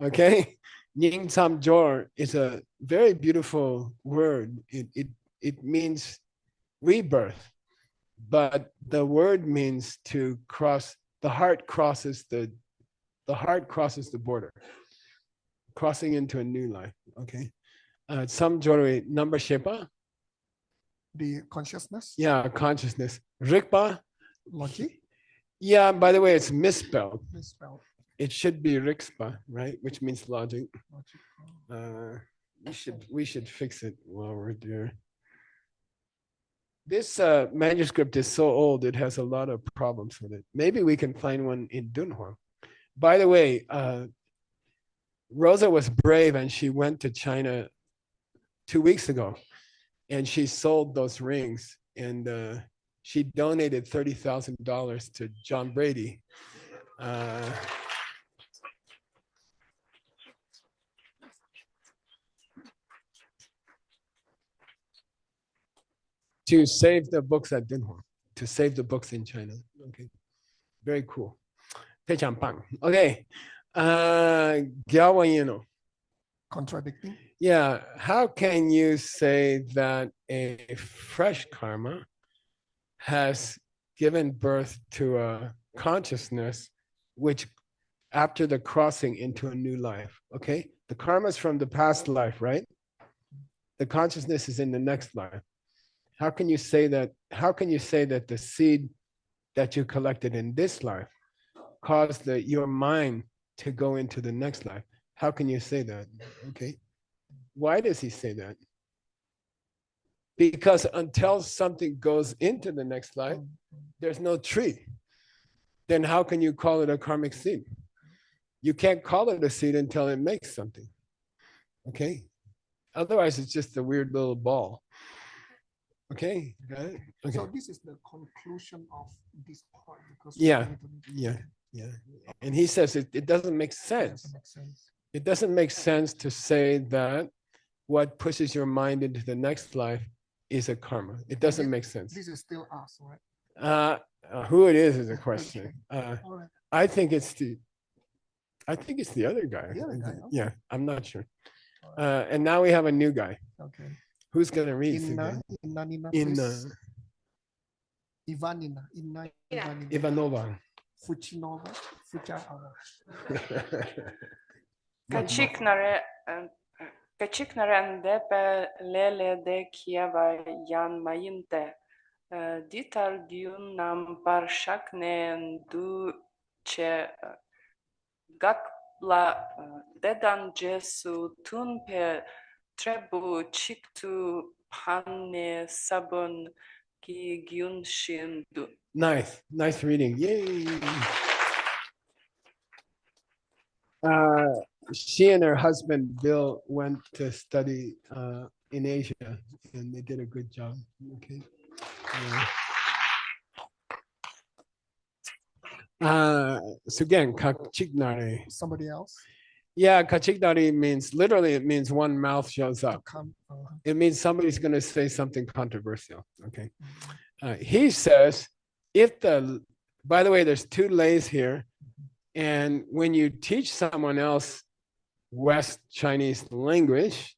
Okay, Ning Sam Jor is a very beautiful word. It means rebirth, but the word means to cross. The heart crosses the border, crossing into a new life. Okay, Sam Jor number shepa. The consciousness. Yeah, consciousness. Rikpa. Logic. Yeah, by the way, it's misspelled. Misspelled. It should be Rikspa, right? Which means logic. We should fix it while we're there. This manuscript is so old, it has a lot of problems with it. Maybe we can find one in Dunhuang. By the way, Rosa was brave and she went to China 2 weeks ago and she sold those rings and she donated $30,000 to John Brady. To save the books at Dunhuang, to save the books in China. Okay, very cool. 非常棒. Okay, contradicting. Yeah, how can you say that a fresh karma has given birth to a consciousness which after the crossing into a new life? Okay, the karma is from the past life, right? The consciousness is in the next life. How can you say that? How can you say that the seed that you collected in this life caused your mind to go into the next life? How can you say that? Okay. Why does he say that? Because until something goes into the next life, there's no tree. Then how can you call it a karmic seed? You can't call it a seed until it makes something. Okay. Otherwise, it's just a weird little ball. Okay, got it? Okay. So this is the conclusion of this part. Because yeah. And he says it doesn't make sense. It doesn't make sense to say that what pushes your mind into the next life is a karma. It doesn't make sense. This is still us, right? Who it is a question. Right. I think it's the other guy. The other guy, okay. Yeah, I'm not sure. And now we have a new guy. Okay. Who's gonna read? Ivanova. Fuchinova. Kachiknaren depe lele de kieva yan mayinte. Ditar diunam parshakne du che gakla dedan jesu tunpe trebu chiktu panne sabun ki gyun shindu. Nice reading. Yay. She and her husband Bill went to study in Asia, and they did a good job. Okay. Sugen kachiknare. Somebody else? Yeah, kachiknare means literally it means one mouth shows up. Uh-huh. It means somebody's going to say something controversial. Okay. He says, if the, by the way, there's two lays here. And when you teach someone else West Chinese language,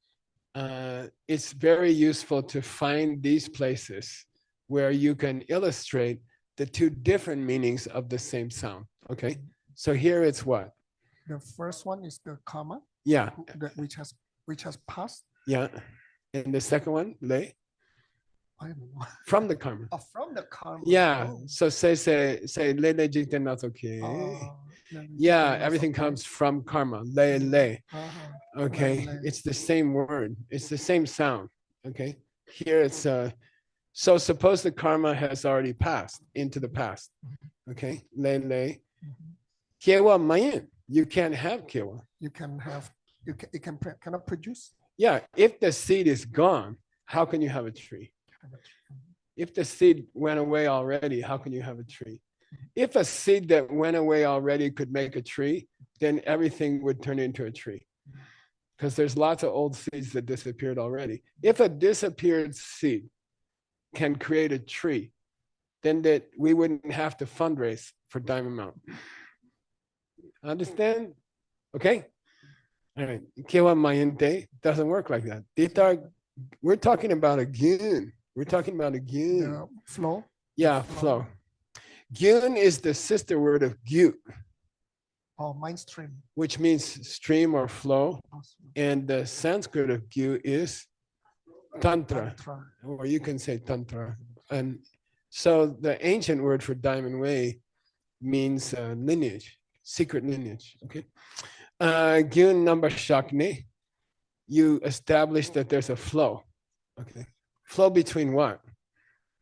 it's very useful to find these places where you can illustrate the two different meanings of the same sound. Okay. So here it's what? The first one is the karma. Yeah. Which has passed. Yeah. And the second one, lei? I don't know. From the karma. Oh, from the karma. Yeah. Oh. So say lei lei jikten not okay. Yeah, everything comes from karma. Lei lei. Okay. It's the same word. It's the same sound. Okay. Here it's so suppose the karma has already passed into the past. Okay. Lei lei. Kiewa mayin. You can't have kiewa. You can have, it cannot produce. Yeah, if the seed is gone, how can you have a tree? If the seed went away already, how can you have a tree? If a seed that went away already could make a tree, then everything would turn into a tree. Because there's lots of old seeds that disappeared already. If a disappeared seed can create a tree, then that we wouldn't have to fundraise for Diamond Mountain. Understand? Okay. All right. Kewa mayente doesn't work like that. We're talking about a gyun. We're talking about a gyun. Flow. Yeah, flow. Gyun is the sister word of gyu. Oh, mind stream. Which means stream or flow. And the Sanskrit of gyu is tantra. Or you can say tantra. And so the ancient word for diamond way means lineage. Secret lineage, okay? Gyun number shakne, you establish that there's a flow, okay? Flow between what?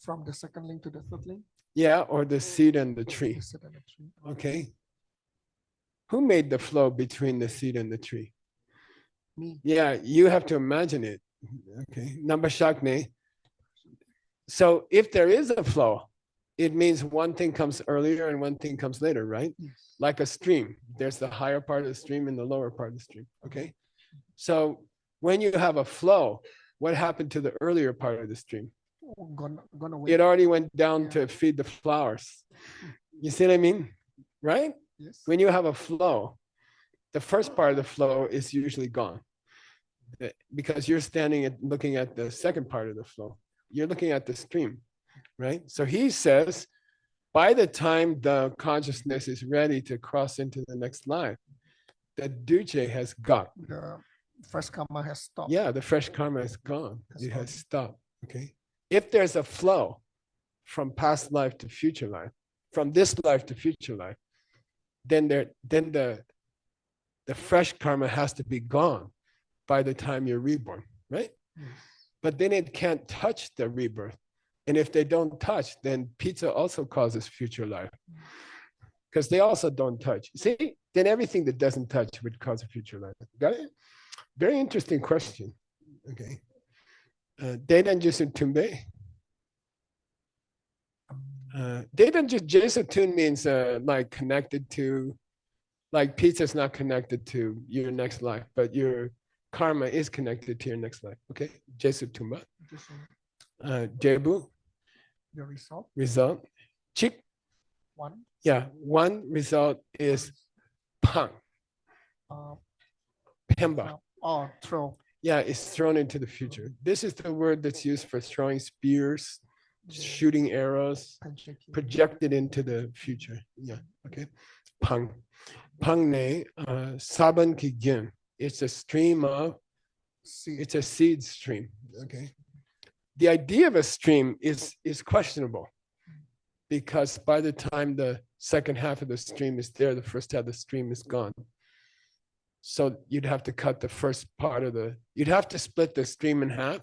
From the second link to the third link? Yeah, or the seed and the tree, okay? Who made the flow between the seed and the tree? Me. Yeah, you have to imagine it, okay? Number shakne. So if there is a flow, it means one thing comes earlier and one thing comes later, right? Yes. Like a stream. There's the higher part of the stream and the lower part of the stream, okay? So when you have a flow, what happened to the earlier part of the stream? Gone away. It already went down to feed the flowers. You see what I mean? Right? Yes. When you have a flow, the first part of the flow is usually gone because you're standing and looking at the second part of the flow. You're looking at the stream. Right? So he says, by the time the consciousness is ready to cross into the next life, the duce has gone. The fresh karma has stopped. Yeah, the fresh karma is gone. It has stopped. Okay. If there's a flow from past life to future life, from this life to future life, then the fresh karma has to be gone by the time you're reborn, right? Yes. But then it can't touch the rebirth. And if they don't touch, then pizza also causes future life. Because they also don't touch. See, then everything that doesn't touch would cause a future life. Got it? Very interesting question. Okay. Dedan Jesu Tumbe. Dedan Jesu Tun means like connected to, like pizza is not connected to your next life, but your karma is connected to your next life. Okay. Jesu Tumba. Jebu. The result. Result. Chik. One. Yeah. One result is pang. Pemba. Oh, throw. Yeah, it's thrown into the future. This is the word that's used for throwing spears, shooting arrows, projected into the future. Yeah. Okay. Pang. Pang ne saban ki gyun. It's a stream of. It's a seed stream. Okay. The idea of a stream is questionable because by the time the second half of the stream is there, the first half of the stream is gone. So you'd have to cut the first part of you'd have to split the stream in half.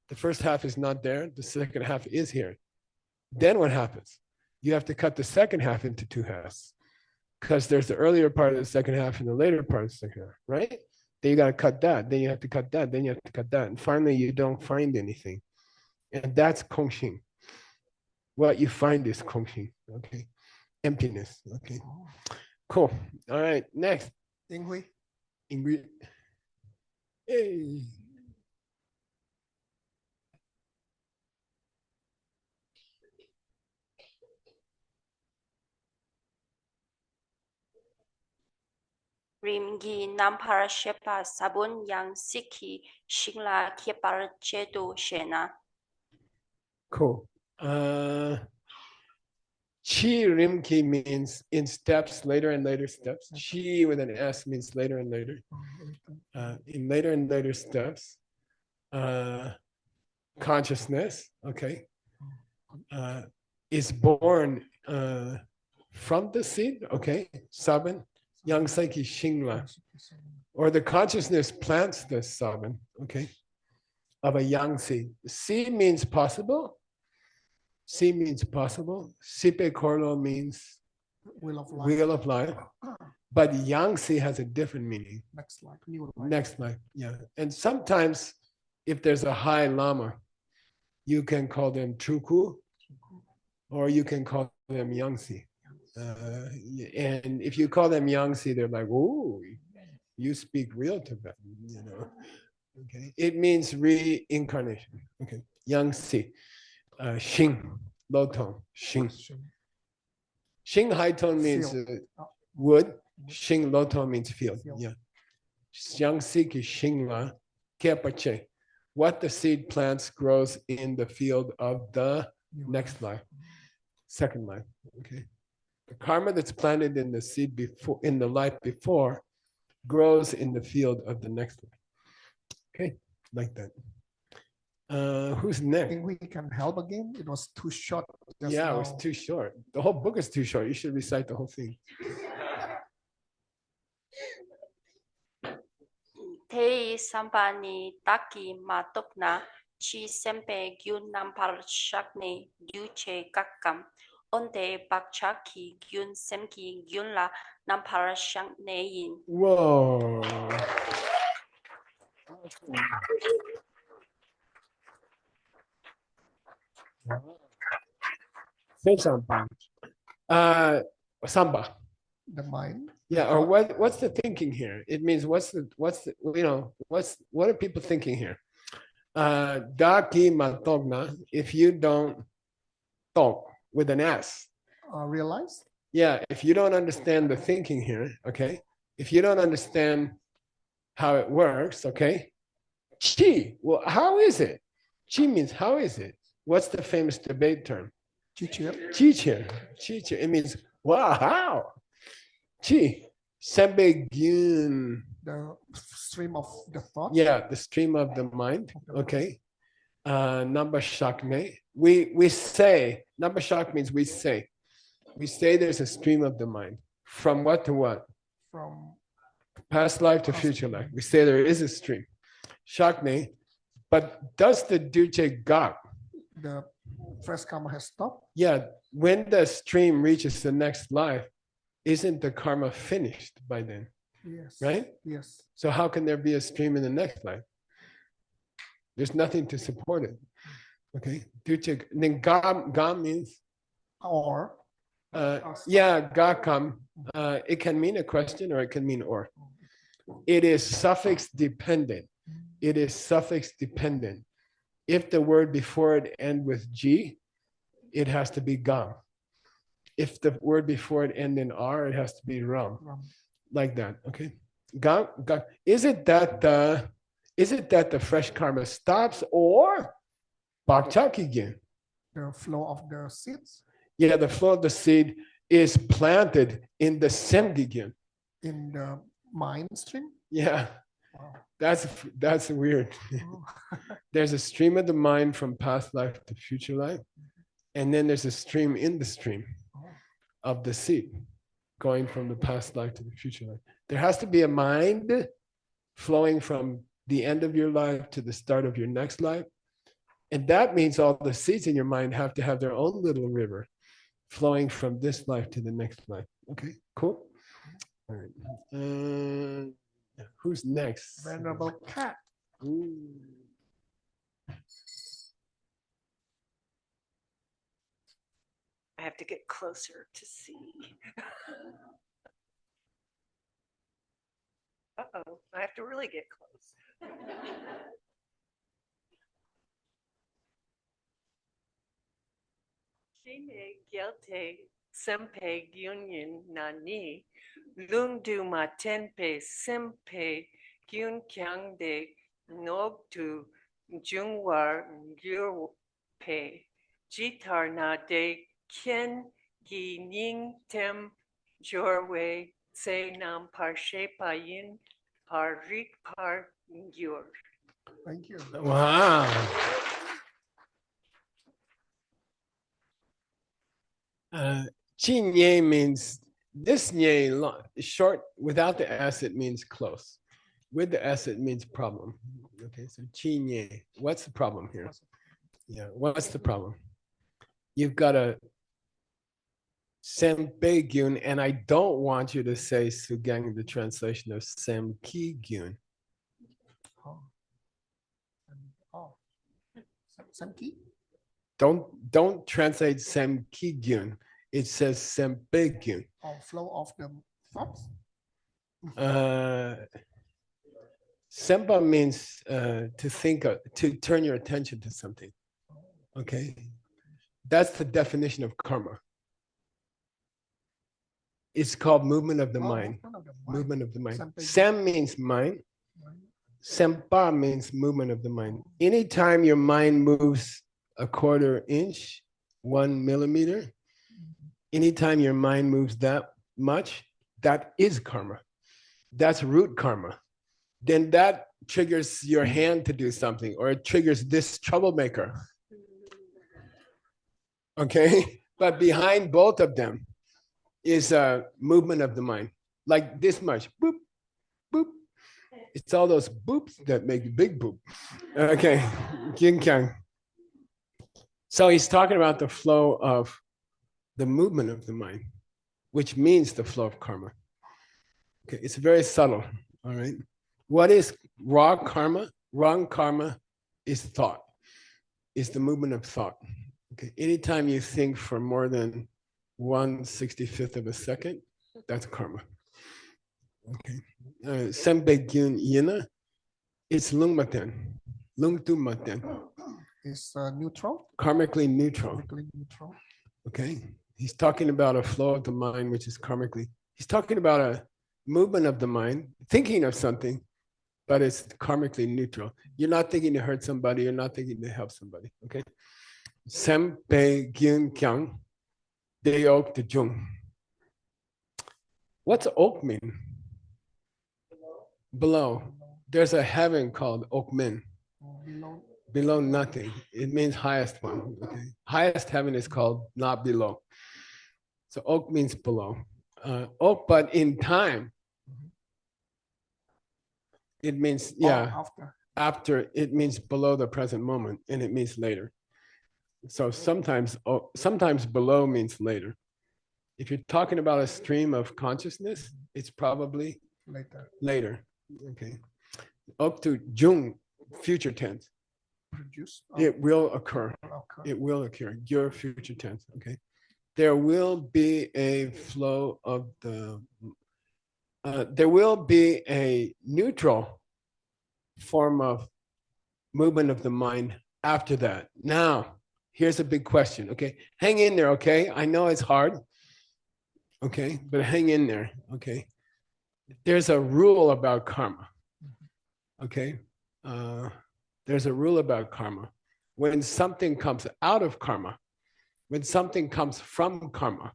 The first half is not there. The second half is here. Then what happens? You have to cut the second half into two halves. because there's the earlier part of the second half and the later part of the second half, right? Then you got to cut that, then you have to cut that, then you have to cut that. And finally, you don't find anything. And that's Kongxing. What you find is Kongxing, okay? Emptiness, okay? Cool. All right, next. Inghui. Ingrid. Hey. Rimgi Nampara Shepa Sabun Yang Siki Shingla Kepar Chedo Shena. Cool. Chi Rimki means in steps, later and later steps. Chi with an S means later and later. In later and later steps, consciousness, okay, is born from the seed, okay, Saban, Yang Saiki Shingla, or the consciousness plants the Saban, okay, of a young seed. Seed means possible. Si means possible. Sipe Korlo means Wheel of life. wheel of life. But Yangtze has a different meaning. Next life. New life. Next life, yeah. And sometimes if there's a high lama, you can call them Chuku, or you can call them Yangtze. And if you call them Yangtze, they're like, oh, you speak real Tibetan, you know. Okay. It means reincarnation. Okay. Yangtze. Xing, low tone, Xing. Xing high tone means wood. Xing low tone means field. Yeah. Yangtze ki Xingla kepache. What the seed plants grows in the field of the next life, second life. Okay. The karma that's planted in the seed before, in the life before, grows in the field of the next life. Okay, like that. Who's next? I think we can help again. It was too short. Yeah, it was too short. The whole book is too short. You should recite the whole thing. Tei Sampani Taki Matokna Chi Sempe Gyun Nampar Shakne Gyuche Kakam Onte Bakchaki Gyun Semki Gyunla Nampara Shakneyin. Whoa. Samba. The mind. Yeah, or what's the thinking here? It means what's the what are people thinking here? Daki matogna, if you don't talk with an S. Realize? Yeah, if you don't understand the thinking here, okay? If you don't understand how it works, okay? Chi, well, how is it? Chi means how is it? What's the famous debate term? Chichir. Chichir. Chichir. It means, wow, how? Chi. Sembe gyun. The stream of the thought. Yeah, the stream of the mind. Okay. Namba shakme. We say, namba shak means we say. We say there's a stream of the mind. From what to what? From past life to future life. We say there is a stream. Shakme. But does the duche gak? The fresh karma has stopped. Yeah, when the stream reaches the next life, isn't the karma finished by then? Yes. Right? Yes. So how can there be a stream in the next life? There's nothing to support it. Okay. Duche. Then gam means or. Yeah, gakam. It can mean a question or it can mean or. It is suffix dependent. It is suffix dependent. If the word before it ends with G, it has to be gam. If the word before it ends in R, it has to be ram. Like that, okay? Gam. Is it that the fresh karma stops or bakchakigin? The flow of the seeds? Yeah, the flow of the seed is planted in the semgigin. In the mind stream? Yeah. Wow. That's weird. There's a stream of the mind from past life to future life. And then there's a stream in the stream of the seed going from the past life to the future life. There has to be a mind flowing from the end of your life to the start of your next life. And that means all the seeds in your mind have to have their own little river flowing from this life to the next life. Okay, cool. All right. Who's next? Venerable Cat. Ooh. I have to get closer to see. Uh-oh, I have to really get close. Shine gelte sempe gyunyin nani lundu matenpe sempe gyun kyangde nogtu jungwar gyurpe jitar na de ken gi ning tem jorwe se nam parshe payin par rik par gyur. Thank you. Wow. Chi nye means this nye short without the s it means close. With the s it means problem. Okay, so chi nye. What's the problem here? Yeah, what's the problem? You've got a sempe gyun, and I don't want you to say SUGENG, the translation of semki gyun. Oh. Semki? Don't translate semki gyun. It says sempe gyun. Oh, flow of the thoughts? Sempa means to think of, to turn your attention to something. Okay, that's the definition of karma. It's called movement of the mind. Movement of the mind. Sem means mind. Sempa means movement of the mind. Anytime your mind moves a 1/4 inch, 1 millimeter, anytime your mind moves that much, that is karma. That's root karma. Then that triggers your hand to do something, or it triggers this troublemaker. Okay, but behind both of them is a movement of the mind, like this much, boop, boop. It's all those boops that make big boop. Okay, yin kyang. So he's talking about the flow of the movement of the mind, which means the flow of karma. Okay, it's very subtle. All right. What is raw karma? Wrong karma is thought, is the movement of thought. Okay, anytime you think for more than 1/65 of a second, that's karma. Okay, sempe gyun yina, it's lungmaten, lungtu maten. It's neutral. Karmically neutral. Karmically neutral. Okay, he's talking about a flow of the mind, which is karmically. He's talking about a movement of the mind, thinking of something, but it's karmically neutral. You're not thinking to hurt somebody. You're not thinking to help somebody. Okay. Sempe gyun kyang, de ok de jung. What's ok mean? Below. There's a heaven called ok min. Below. Below nothing. It means highest one. Okay. Highest heaven is called not below. So ok means below. Ok, but in time, it means, yeah, after it means below the present moment, and it means later. So sometimes below means later. If you're talking about a stream of consciousness, it's probably later. Okay. Up to Jung, future tense. It will occur. It will occur. Your future tense. Okay. There will be a flow of the. There will be a neutral form of movement of the mind after that. Now, here's a big question. Okay, hang in there. Okay, I know it's hard. Okay, but hang in there. Okay, there's a rule about karma. Okay, there's a rule about karma. When something comes out of karma, when something comes from karma,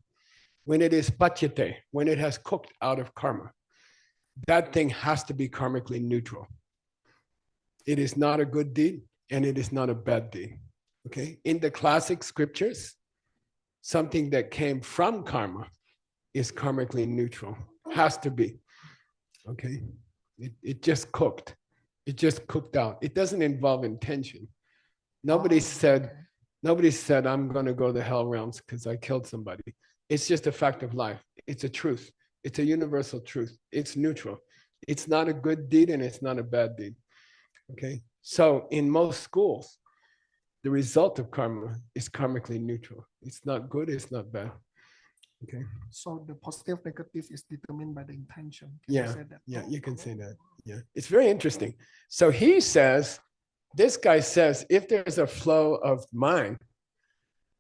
when it is pachyate, when it has cooked out of karma, that thing has to be karmically neutral. It is not a good deed and it is not a bad deed. Okay, in the classic scriptures, something that came from karma is karmically neutral. Has to be. Okay, it just cooked. It just cooked out. It doesn't involve intention. Nobody said, I'm going to go to the hell realms because I killed somebody. It's just a fact of life. It's a truth. It's a universal truth. It's neutral. It's not a good deed and it's not a bad deed. Okay. So in most schools, the result of karma is karmically neutral. It's not good, it's not bad. Okay. So the positive, negative is determined by the intention. Can you Yeah. say that? Yeah, you can say that. Yeah. It's very interesting. So he says, this guy says, if there's a flow of mind,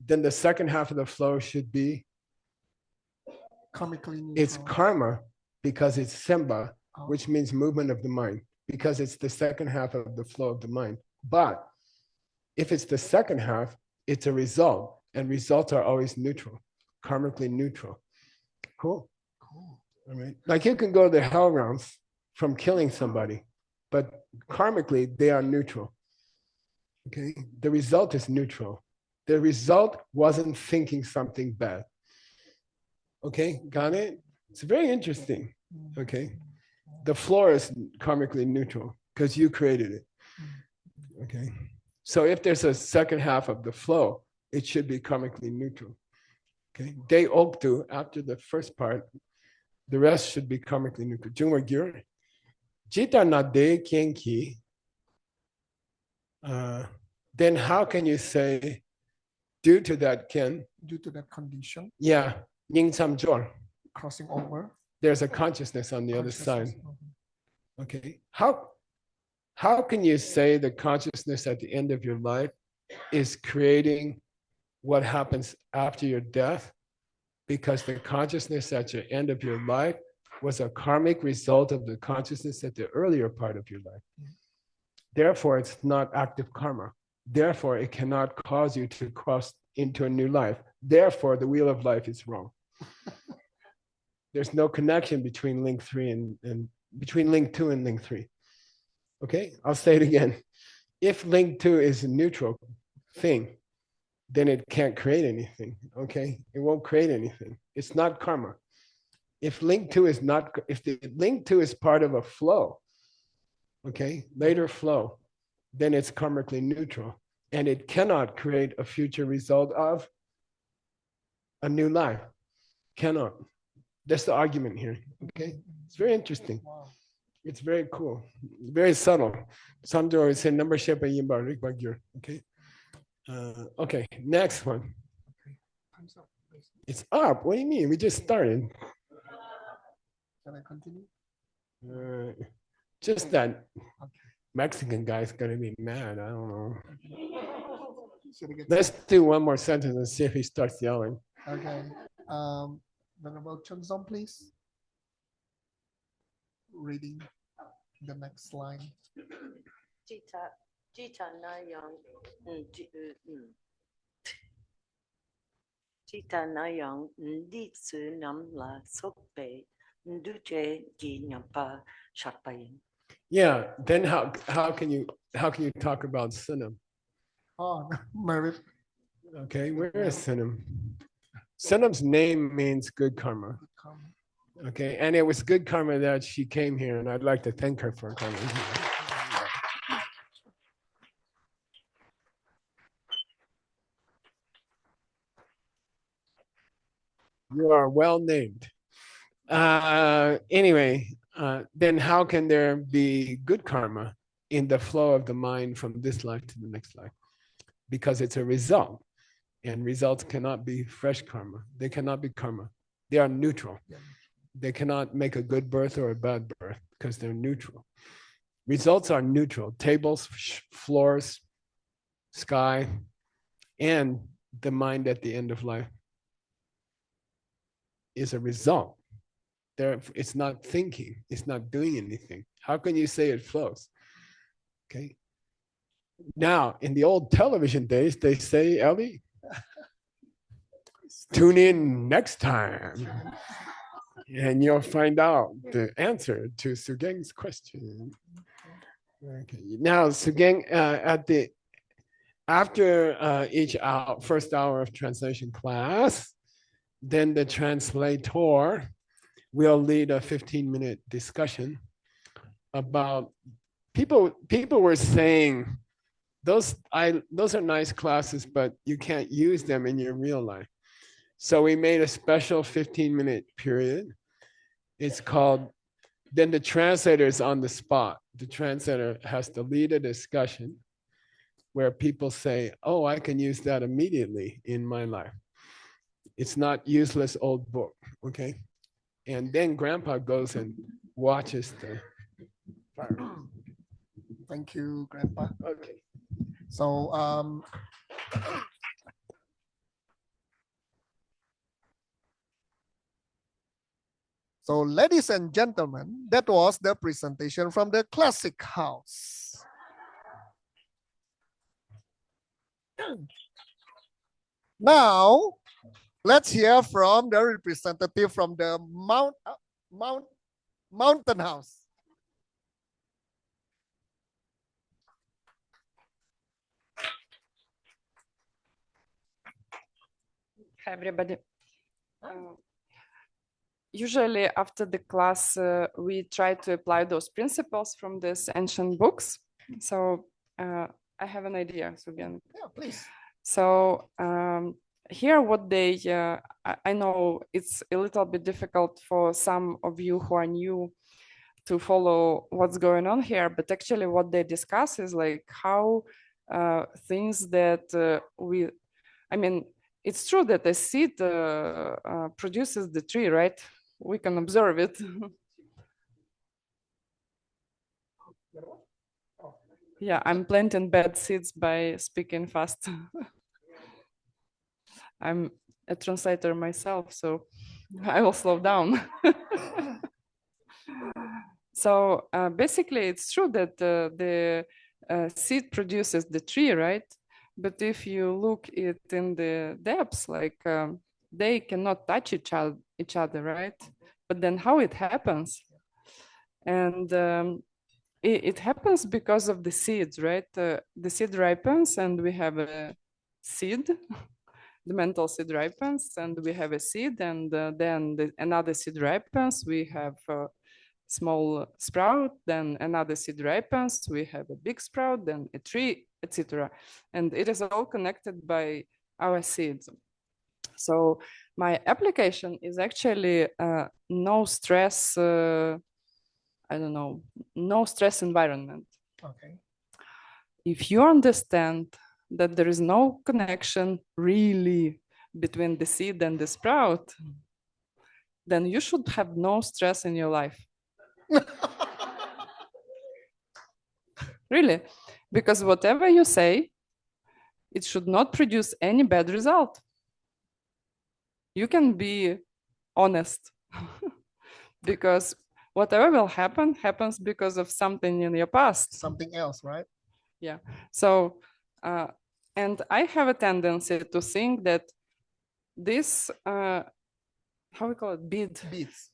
then the second half of the flow should be Karmically neutral. it's karma because it's semba, which means movement of the mind, because it's the second half of the flow of the mind. But if it's the second half, it's a result, and results are always neutral, karmically neutral. Cool. Cool. All right. Like you can go the hell rounds from killing somebody, but karmically they are neutral. Okay. The result is neutral. The result wasn't thinking something bad. Okay, got it? It's very interesting. Okay. The floor is karmically neutral because you created it. Okay. So if there's a second half of the flow, it should be karmically neutral. Okay. De oktu, after the first part, the rest should be karmically neutral. Jungwa gyur. Jita na de kienki. Then how can you say, due to that kin? Due to that condition. Yeah. Ning sam jor. Crossing over. There's a consciousness on the other side. Okay. How can you say the consciousness at the end of your life is creating what happens after your death? Because the consciousness at the end of your life was a karmic result of the consciousness at the earlier part of your life. Therefore, it's not active karma. Therefore, it cannot cause you to cross into a new life. Therefore, the wheel of life is wrong. There's no connection between link 3 and between link 2 and link 3. Okay, I'll say it again. If link 2 is a neutral thing, then it can't create anything. Okay, it won't create anything. It's not karma. If link 2 is not, if the link 2 is part of a flow, okay, later flow, then it's karmically neutral, and it cannot create a future result of a new life. Cannot. That's the argument here. Okay, it's very interesting. It's very cool, very subtle. Samjo is a number shape and yimba rikbagyur. Okay. Okay, next one. It's up. What do you mean? We just started. Can I continue? Just that Mexican guy's gonna be mad. I don't know. Let's do one more sentence and see if he starts yelling. Okay. Venerable Chunzom, please. Reading the next line. Jita na yang Jita na yang di su nam la sokpe nduje gi nyampa shakpayin. Yeah, then how can you talk about Sinam? Oh, married. Okay, where is Sinam? Sinam's name means good karma. Okay, and it was good karma that she came here, and I'd like to thank her for coming. You are well named. Anyway, then how can there be good karma in the flow of the mind from this life to the next life? Because it's a result, and results cannot be fresh karma. They cannot be karma. They are neutral. They cannot make a good birth or a bad birth because they're neutral. Results are neutral. Tables, floors, sky, and the mind at the end of life is a result. It's not thinking. It's not doing anything. How can you say it flows? Okay. Now, in the old television days, they say, Ellie, tune in next time, and you'll find out the answer to Sugeng's question. Okay. Now, Sugeng, after each first hour of translation class, then the translator will lead a 15-minute discussion about people were saying those are nice classes, but you can't use them in your real life. So we made a special 15-minute period It's called, then the translator is on the spot. The translator has to lead a discussion where people say, oh, I can use that immediately in my life. It's not useless old book, okay? And then grandpa goes and watches the fire. Thank you, Grandpa. Okay. So, so ladies and gentlemen, that was the presentation from the Classic House. Now, let's hear from the representative from the Mountain House. Hi, everybody. Usually after the class, we try to apply those principles from these ancient books. So I have an idea, Sugen. Yeah, please. So here what they, I know it's a little bit difficult for some of you who are new to follow what's going on here, but actually what they discuss is like how things that I mean, it's true that a seed produces the tree, right? We can observe it. Yeah, I'm planting bad seeds by speaking fast. I'm a translator myself, so I will slow down. So basically, it's true that the seed produces the tree, right? But if you look it in the depths, like they cannot touch each other, right? But then how it happens? And it happens because of the seeds, right? The seed ripens and we have a seed. The mental seed ripens and we have a seed, and then another seed ripens. We have a small sprout, then another seed ripens. We have a big sprout, then a tree, etc. And it is all connected by our seeds. So my application is actually no stress, I don't know, no stress environment. Okay. If you understand that there is no connection really between the seed and the sprout, then you should have no stress in your life. Really, because whatever you say, it should not produce any bad result. You can be honest because whatever will happen happens because of something in your past. Something else, right? Yeah. So, and I have a tendency to think that this, how we call it, bead,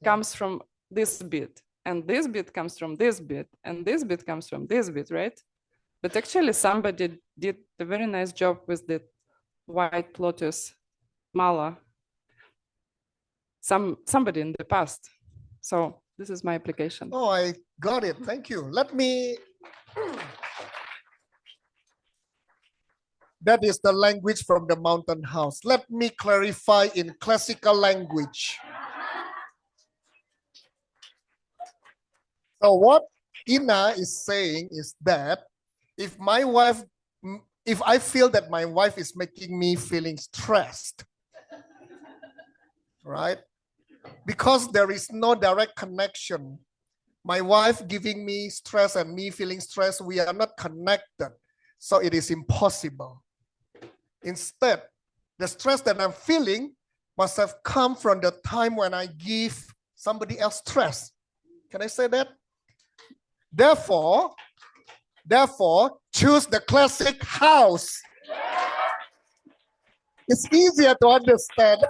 comes from this bead, and this bead comes from this bead, and this bead comes from this bead, right? But actually somebody did a very nice job with the white lotus mala. Somebody in the past. So this is my application. Oh, I got it. Thank you. Let me. That is the language from the Mountain House. Let me clarify in classical language. So what Ina is saying is that if I feel that my wife is making me feeling stressed, right? Because there is no direct connection. My wife giving me stress and me feeling stressed, we are not connected. So it is impossible. Instead, the stress that I'm feeling must have come from the time when I give somebody else stress. Can I say that? Therefore, choose the classic house. It's easier to understand.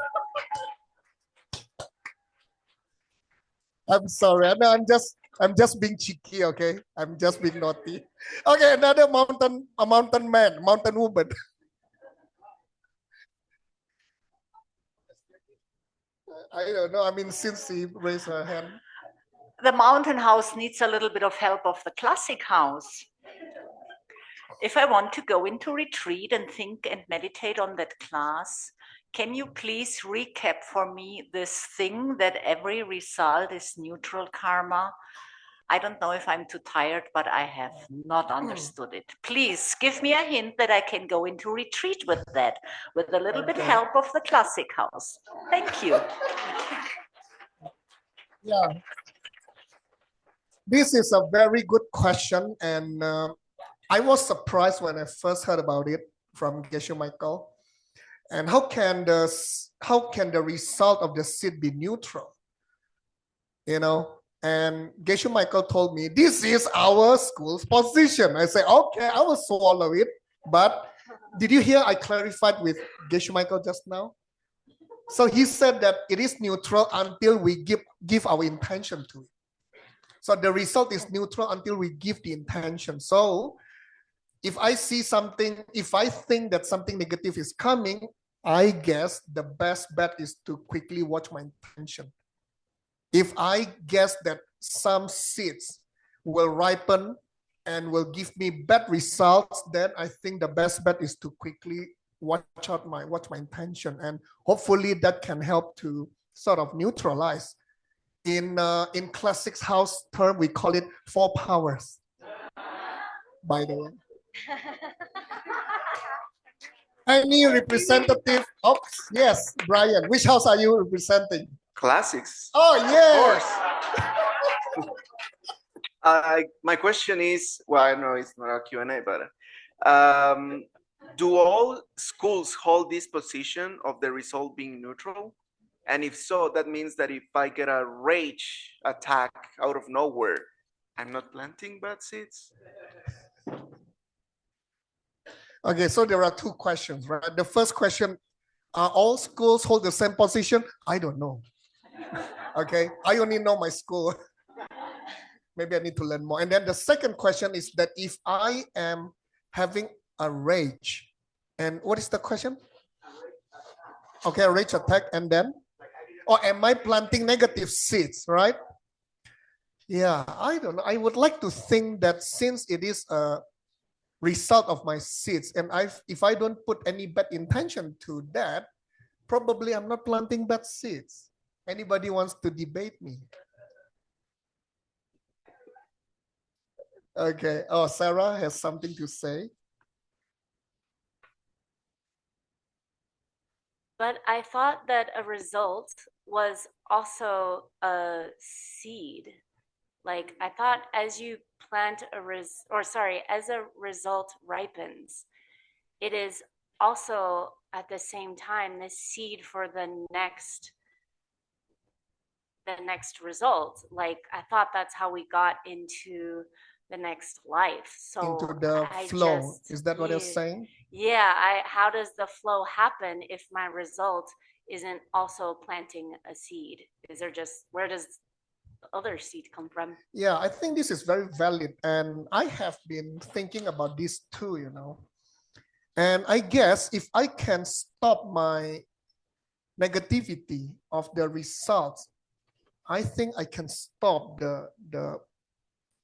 I'm sorry. I'm just being cheeky, okay? I'm just being naughty. Okay, another mountain man, mountain woman. I don't know. I mean, since she raised her hand. The mountain house needs a little bit of help of the classic house. If I want to go into retreat and think and meditate on that class, can you please recap for me this thing that every result is neutral karma? I don't know if I'm too tired, but I have not understood it. Please give me a hint that I can go into retreat with that, with a little bit help of the classic house. Thank you. Yeah. This is a very good question, and I was surprised when I first heard about it from Geshe Michael. And how can the result of the seed be neutral? You know, and Geshe Michael told me, this is our school's position. I say, okay, I will swallow it. But did you hear I clarified with Geshe Michael just now? So he said that it is neutral until we give our intention to it. So the result is neutral until we give the intention. So if I see something, if I think that something negative is coming, I guess the best bet is to quickly watch my intention. If I guess that some seeds will ripen and will give me bad results, then I think the best bet is to quickly watch my intention, and hopefully that can help to sort of neutralize. In classics house term, we call it 4 powers. By the way, any representative? Oh yes, Brian. Which house are you representing? Classics. Oh yes. Of course. My question is, well, I know it's not a Q&A, but do all schools hold this position of the result being neutral? And if so, that means that if I get a rage attack out of nowhere, I'm not planting bad seeds? Okay, so there are 2 questions, right? The first question, are all schools hold the same position? I don't know. Okay, I only know my school. Maybe I need to learn more. And then the second question is that if I am having a rage, and what is the question? Okay, a rage attack, and then? Or am I planting negative seeds, right? Yeah, I don't know. I would like to think that since it is a result of my seeds, and if I don't put any bad intention to that, probably I'm not planting bad seeds. Anybody wants to debate me? Okay. Oh, Sarah has something to say. But I thought that a result was also a seed. Like I thought as you plant as a result ripens, it is also at the same time the seed for the next result. Like I thought that's how we got into the next life. So into the flow. Is that what you're saying? Yeah. How does the flow happen if my result isn't also planting a seed? Where does the other seed come from? Yeah, I think this is very valid. And I have been thinking about this too, you know. And I guess if I can stop my negativity of the results, I think I can stop the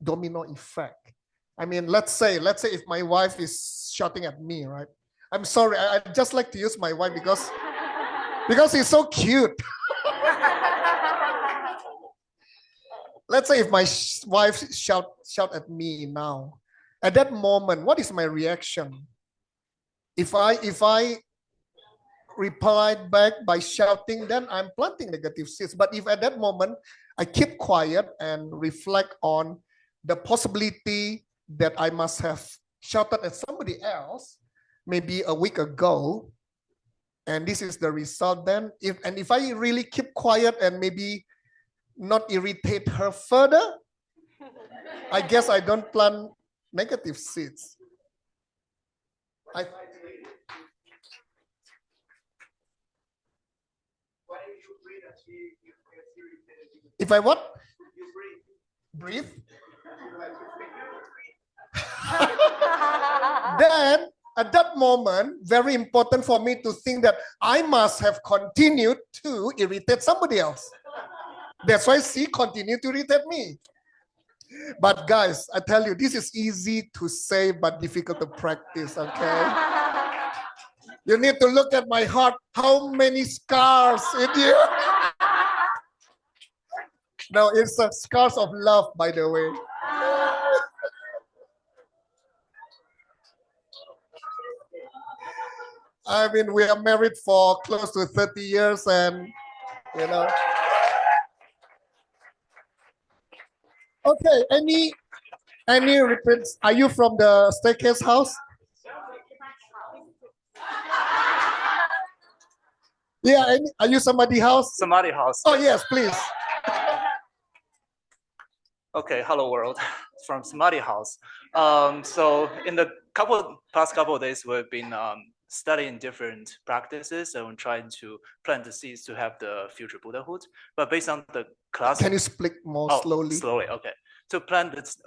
domino effect. I mean, let's say if my wife is shouting at me, right? I'm sorry, I just like to use my wife because he's so cute. Let's say if my wife shout at me now, at that moment, what is my reaction? If I replied back by shouting, then I'm planting negative seeds. But if at that moment I keep quiet and reflect on the possibility that I must have shouted at somebody else maybe a week ago, and this is the result, then if I really keep quiet and maybe not irritate her further, I guess I don't plant negative seeds. If I what? Breathe. Then at that moment, very important for me to think that I must have continued to irritate somebody else. That's why she continued to irritate me. But guys, I tell you, this is easy to say but difficult to practice, okay? You need to look at my heart. How many scars in here? No, it's a scars of love, by the way. I mean, we are married for close to 30 years and, you know. Okay, any repeats? Are you from the staircase house? Yeah, are you somebody house? Somebody house. Oh, yes, please. Okay, hello world, from Samadhi House. So in the past couple of days, we've been studying different practices and trying to plant the seeds to have the future Buddhahood. But based on the class, Can you speak more slowly? Slowly, okay. To plant this,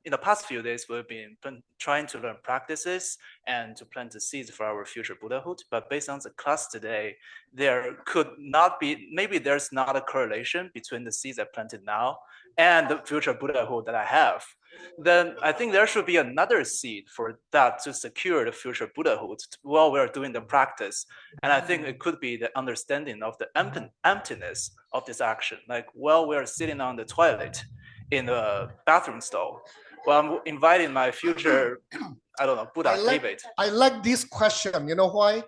in the past few days, we've been trying to learn practices and to plant the seeds for our future Buddhahood. But based on the class today, there could not be, maybe there's not a correlation between the seeds I planted now and the future Buddhahood that I have. Then I think there should be another seed for that to secure the future Buddhahood while we're doing the practice. And I think it could be the understanding of the emptiness of this action. Like while we're sitting on the toilet in the bathroom stall, well, I'm inviting my future, I don't know, Buddha David. I like this question. You know why?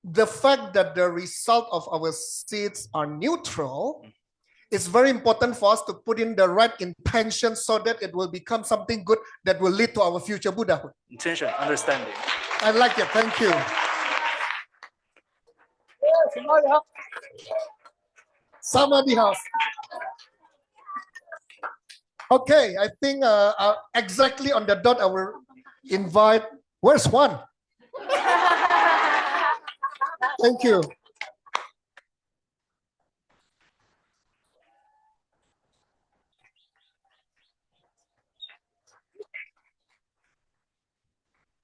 The fact that the result of our seeds are neutral, it's very important for us to put in the right intention so that it will become something good that will lead to our future Buddhahood. Intention, understanding. I like it. Thank you. Samadhi house. Okay, I think exactly on the dot, I will invite. Where's one? Thank you.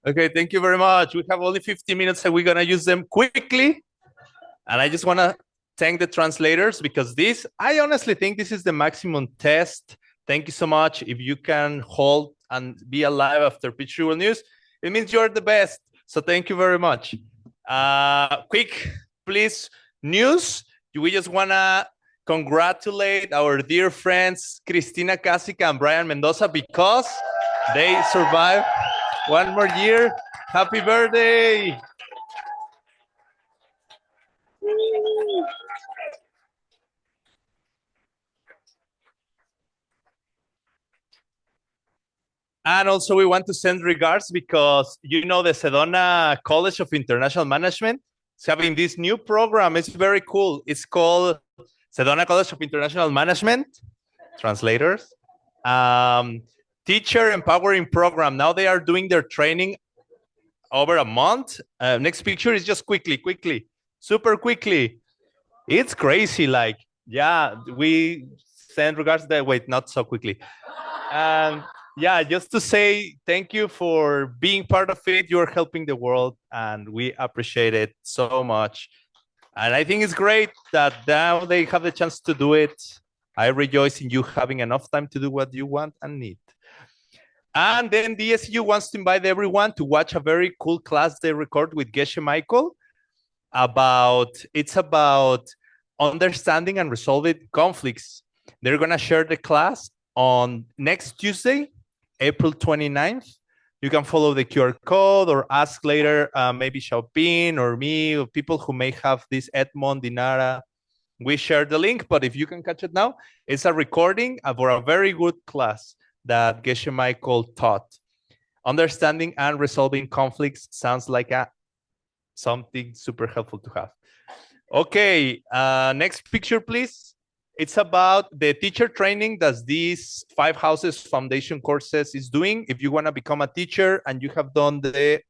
Okay, thank you very much. We have only 15 minutes and we're gonna use them quickly. And I just wanna thank the translators because I honestly think this is the maximum test. Thank you so much. If you can hold and be alive after PTWN news, it means you're the best. So thank you very much. Quick, please, news. We just wanna congratulate our dear friends, Cristina Casica and Brian Mendoza, because they survived one more year. Happy birthday. And also we want to send regards because you know the Sedona College of International Management is having this new program. It's very cool. It's called Sedona College of International Management, translators. Teacher Empowering Program. Now they are doing their training over a month. Next picture is just quickly, super quickly. It's crazy. Like, yeah, we send regards that, wait, not so quickly. Yeah, just to say thank you for being part of it. You're helping the world and we appreciate it so much. And I think it's great that now they have the chance to do it. I rejoice in you having enough time to do what you want and need. And then DSU wants to invite everyone to watch a very cool class they record with Geshe Michael it's about understanding and resolving conflicts. They're gonna share the class on next Tuesday, April 29th. You can follow the QR code or ask later, maybe Xiaoping or me or people who may have this Edmond, Dinara. We share the link, but if you can catch it now, it's a recording for a very good class that Geshe Michael taught. Understanding and resolving conflicts sounds like something super helpful to have. Okay, next picture, please. It's about the teacher training that these 5 Houses Foundation courses is doing. If you want to become a teacher and you have done the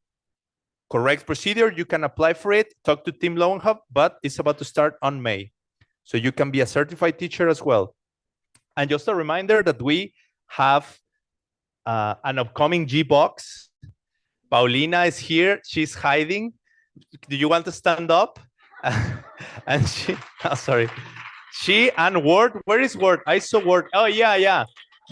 correct procedure, you can apply for it. Talk to Team Lowenhub, but it's about to start on May. So you can be a certified teacher as well. And just a reminder that we have an upcoming G-Box. Paulina is here. She's hiding. Do you want to stand up? And she and Ward. Where is Ward? I saw Ward. Oh, yeah.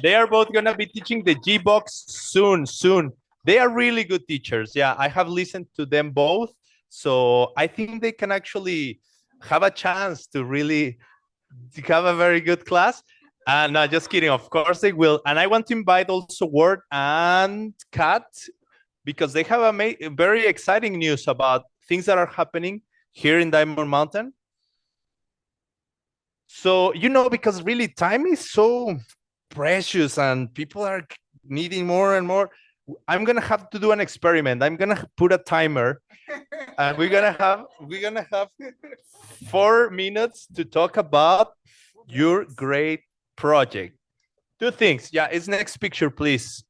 They are both going to be teaching the G-Box soon. They are really good teachers. Yeah, I have listened to them both. So I think they can actually have a chance to really have a very good class. And no, just kidding. Of course they will. And I want to invite also Ward and Kat, because they have a very exciting news about things that are happening here in Diamond Mountain. So, you know, because really time is so precious and people are needing more and more. I'm gonna have to do an experiment. I'm gonna put a timer and we're gonna have 4 minutes to talk about your great project. 2 things. Yeah, it's next picture, please.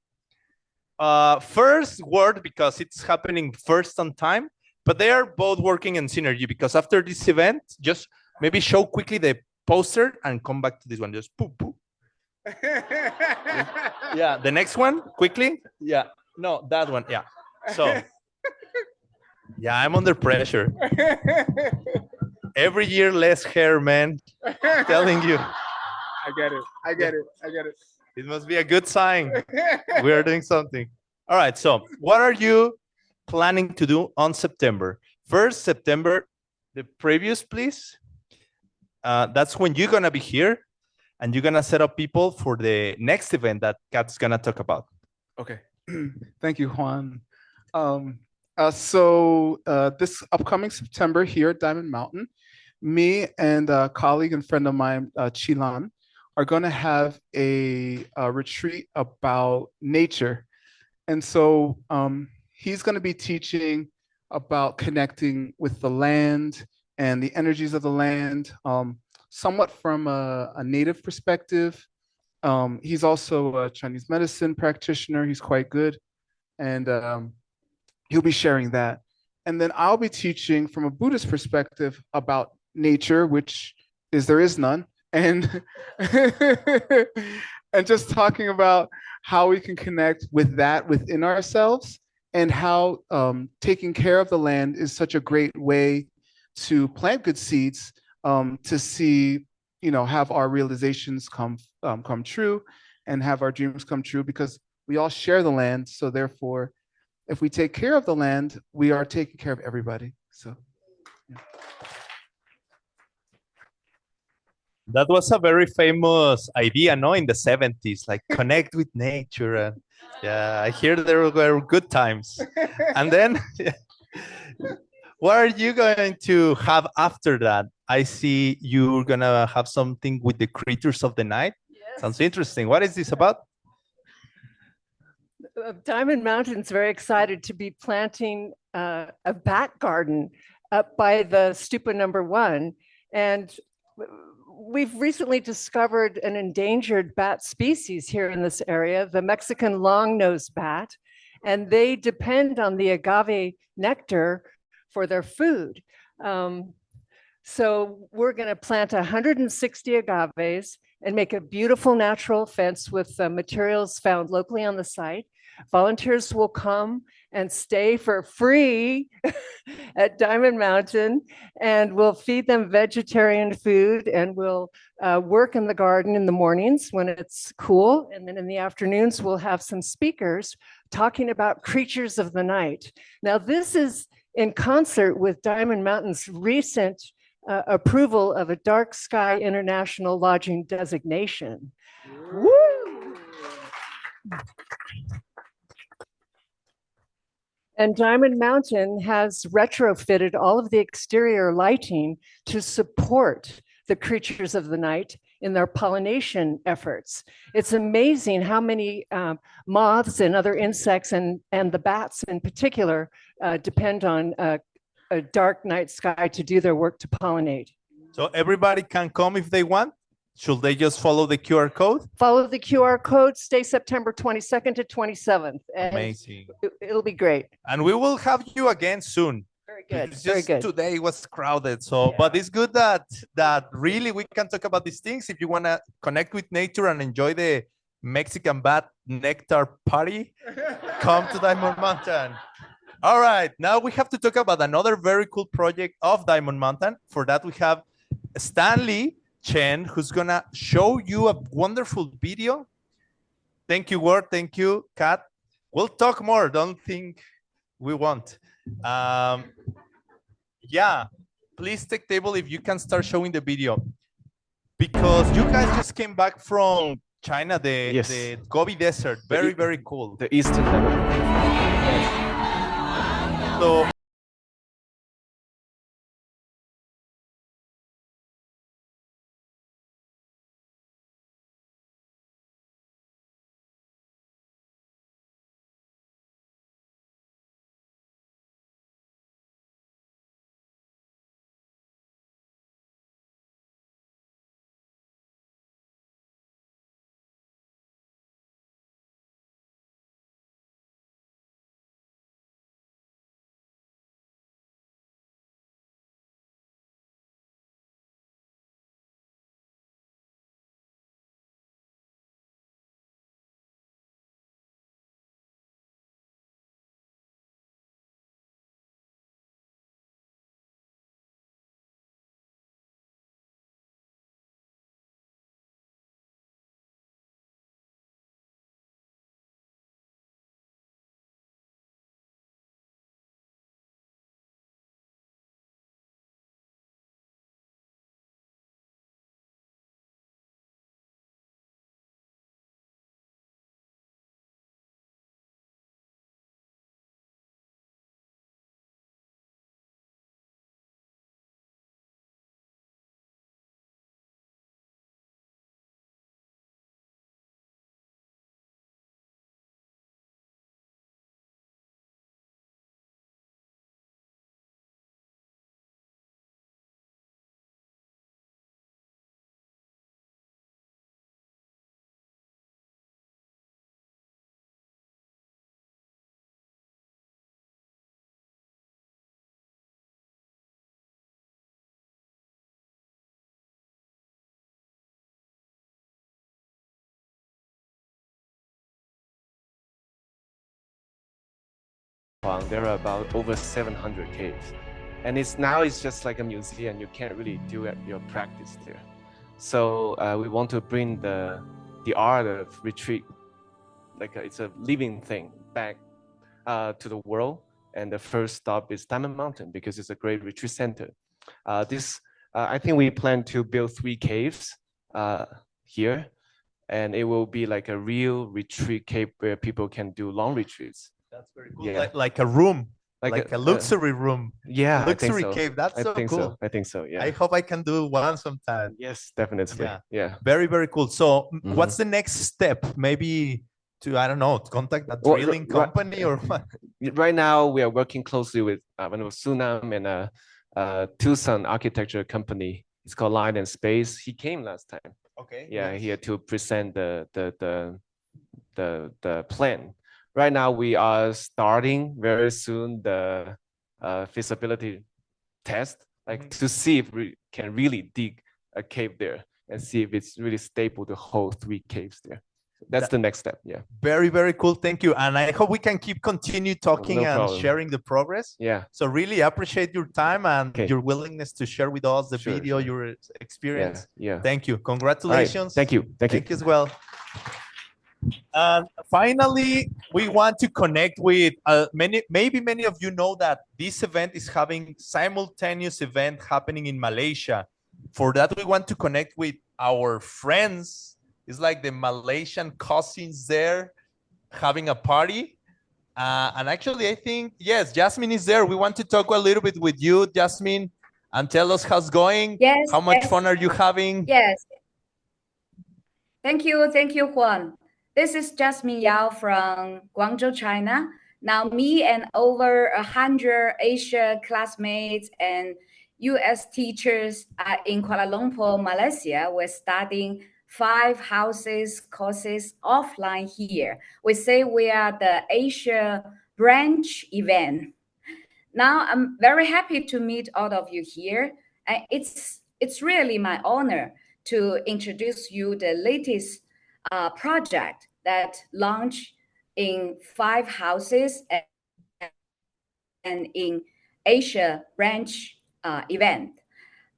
First word, because it's happening first on time, but they are both working in synergy, because after this event, just maybe show quickly the poster and come back to this one. Just poo poo. Yeah, the next one quickly. Yeah, no, that one. Yeah. So yeah, I'm under pressure. Every year less hair, man. Telling you. I get it. It must be a good sign. We are doing something. All right. So what are you planning to do on September? 1st September, the previous, please. That's when you're going to be here and you're going to set up people for the next event that Kat's going to talk about. Okay. Thank you, Juan. So this upcoming September here at Diamond Mountain, me and a colleague and friend of mine, Chilan, are going to have a retreat about nature. And so he's going to be teaching about connecting with the land and the energies of the land, somewhat from a native perspective. He's also a Chinese medicine practitioner. He's quite good. And he'll be sharing that. And then I'll be teaching from a Buddhist perspective about nature, which is there is none. And and just talking about how we can connect with that within ourselves, and how taking care of the land is such a great way to plant good seeds, to see, have our realizations come true and have our dreams come true, because we all share the land. So therefore, if we take care of the land, we are taking care of everybody. So yeah. That was a very famous idea, no, in the 70s, like connect with nature. And yeah, I hear there were good times. And then what are you going to have after that? I see you're going to have something with the creatures of the night. Yes. Sounds interesting. What is this about? Diamond Mountain's very excited to be planting a bat garden up by the Stupa #1. And we've recently discovered an endangered bat species here in this area, the Mexican long-nosed bat, and they depend on the agave nectar for their food. So we're going to plant 160 agaves and make a beautiful natural fence with materials found locally on the site. Volunteers will come and stay for free at Diamond Mountain, and we'll feed them vegetarian food, and we'll work in the garden in the mornings when it's cool. And then in the afternoons, we'll have some speakers talking about creatures of the night. Now, this is in concert with Diamond Mountain's recent approval of a dark sky international lodging designation. Woo! And Diamond Mountain has retrofitted all of the exterior lighting to support the creatures of the night in their pollination efforts. It's amazing how many moths and other insects and the bats in particular depend on a dark night sky to do their work to pollinate. So everybody can come if they want? Should they just follow the QR code? Follow the QR code, stay September 22nd to 27th. And amazing. It'll be great. And we will have you again soon. Very good. It's very just good. Today was crowded. So, yeah. But it's good that really we can talk about these things. If you want to connect with nature and enjoy the Mexican bat nectar party, come to Diamond Mountain. All right. Now we have to talk about another very cool project of Diamond Mountain. For that, we have Stanley Chen, who's gonna show you a wonderful video. Thank you, Ward. Thank you, Kat. We'll talk more. Don't think we won't. Yeah, please take table if you can start showing the video. Because you guys just came back from China, the Gobi Desert. Very, very cool. The eastern level. So there are about over 700 caves, and it's just like a museum. You can't really do your practice there. So we want to bring the art of retreat, like it's a living thing, back to the world. And the first stop is Diamond Mountain because it's a great retreat center. I think we plan to build 3 caves here, and it will be like a real retreat cave where people can do long retreats. That's very cool. Yeah. Like a room, like a luxury room. Yeah, luxury cave. That's so cool. I think so. Yeah. I hope I can do one sometime. Yes, definitely. Yeah. Very, very cool. So, what's the next step? Maybe to, I don't know, contact a drilling company or what? Right now, we are working closely with Sunam and Tucson architecture company. It's called Light and Space. He came last time. Okay. Yeah, here to present the plan. Right now, we are starting very soon the feasibility test, like to see if we can really dig a cave there and see if it's really stable to hold 3 caves there. That's the next step. Yeah. Very, very cool. Thank you. And I hope we can continue talking and sharing the progress. Yeah. So really appreciate your time and your willingness to share with us the video, your experience. Yeah. Thank you. Congratulations. Right. Thank you. Thank you as well. And finally, we want to connect with maybe many of you know that this event is having simultaneous event happening in Malaysia. For that, we want to connect with our friends. It's like the Malaysian cousins there having a party. And actually, I think, yes, Jasmine is there. We want to talk a little bit with you, Jasmine, and tell us how's going. Yes. How much fun are you having? Yes. Thank you, Juan. This is Jasmine Yao from Guangzhou, China. Now, me and over 100 Asia classmates and US teachers are in Kuala Lumpur, Malaysia. We're studying 5 houses courses offline here. We say we are the Asia branch event. Now, I'm very happy to meet all of you here. It's really my honor to introduce you the latest project that launched in 5 houses and in Asia branch event.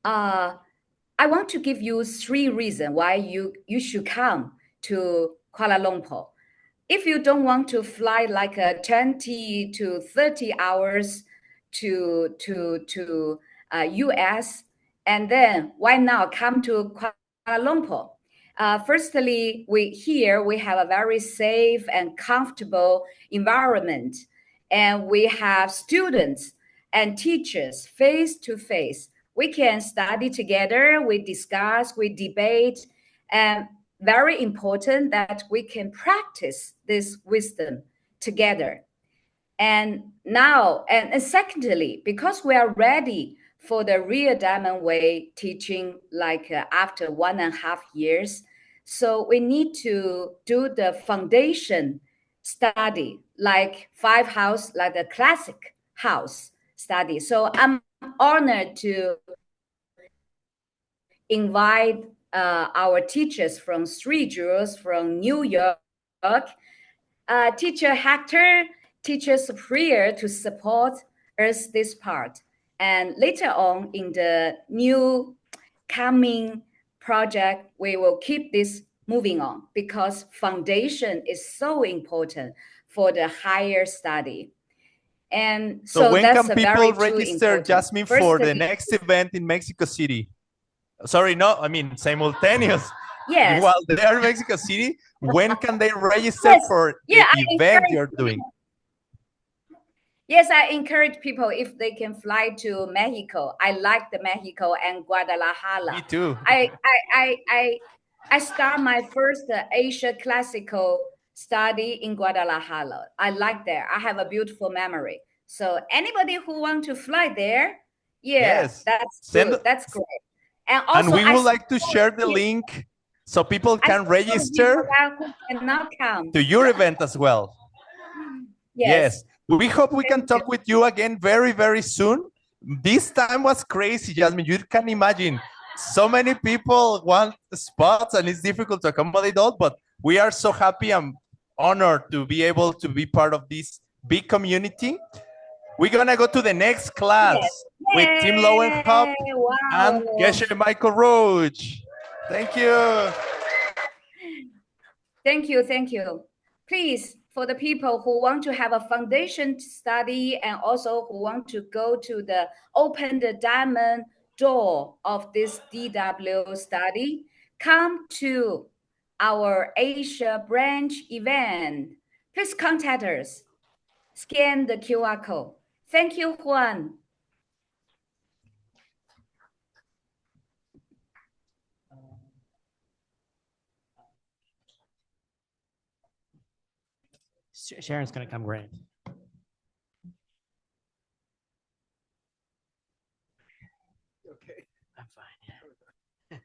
I want to give you 3 reasons why you should come to Kuala Lumpur. If you don't want to fly like 20 to 30 hours to US, and then why not come to Kuala Lumpur? Firstly, we have a very safe and comfortable environment, and we have students and teachers face to face. We can study together, we discuss, we debate, and very important that we can practice this wisdom together. And now, and secondly, because we are ready for the real Diamond Way teaching, like after 1.5 years, so we need to do the foundation study, like 5 house, like the classic house study. So I'm honored to invite our teachers from 3 jewels from New York, Teacher Hector, Teacher Superior, to support us this part. And later on in the new coming project, we will keep this moving on because foundation is so important for the higher study. And So when that's can a people very true register, important. Jasmine, First, for the next event in Mexico City? Sorry, no, I mean simultaneous. Yes. While they are in Mexico City, when can they register Yes. for Yeah, the event you're doing? Yes, I encourage people if they can fly to Mexico. I like the Mexico and Guadalajara. Me too. I start my first Asia classical study in Guadalajara. I like there. I have a beautiful memory. So anybody who want to fly there, yeah, Yes. that's Send- good. That's great. And And also, we would like to share the link so people can register who cannot come. to your event as well. Yes. We hope we can talk with you again very, very soon. This time was crazy, Jasmine. You can imagine so many people want spots and it's difficult to accommodate all, but we are so happy and honored to be able to be part of this big community. We're gonna go to the next class with Tim Lowenhop and Geshe Michael Roach. Thank you. Thank you, thank you. Please, for the people who want to have a foundation study and also who want to go to the open the diamond door of this DW study, come to our Asia branch event. Please contact us. Scan the QR code. Thank you, Juan. Sharon's going to come grant. Okay. I'm fine.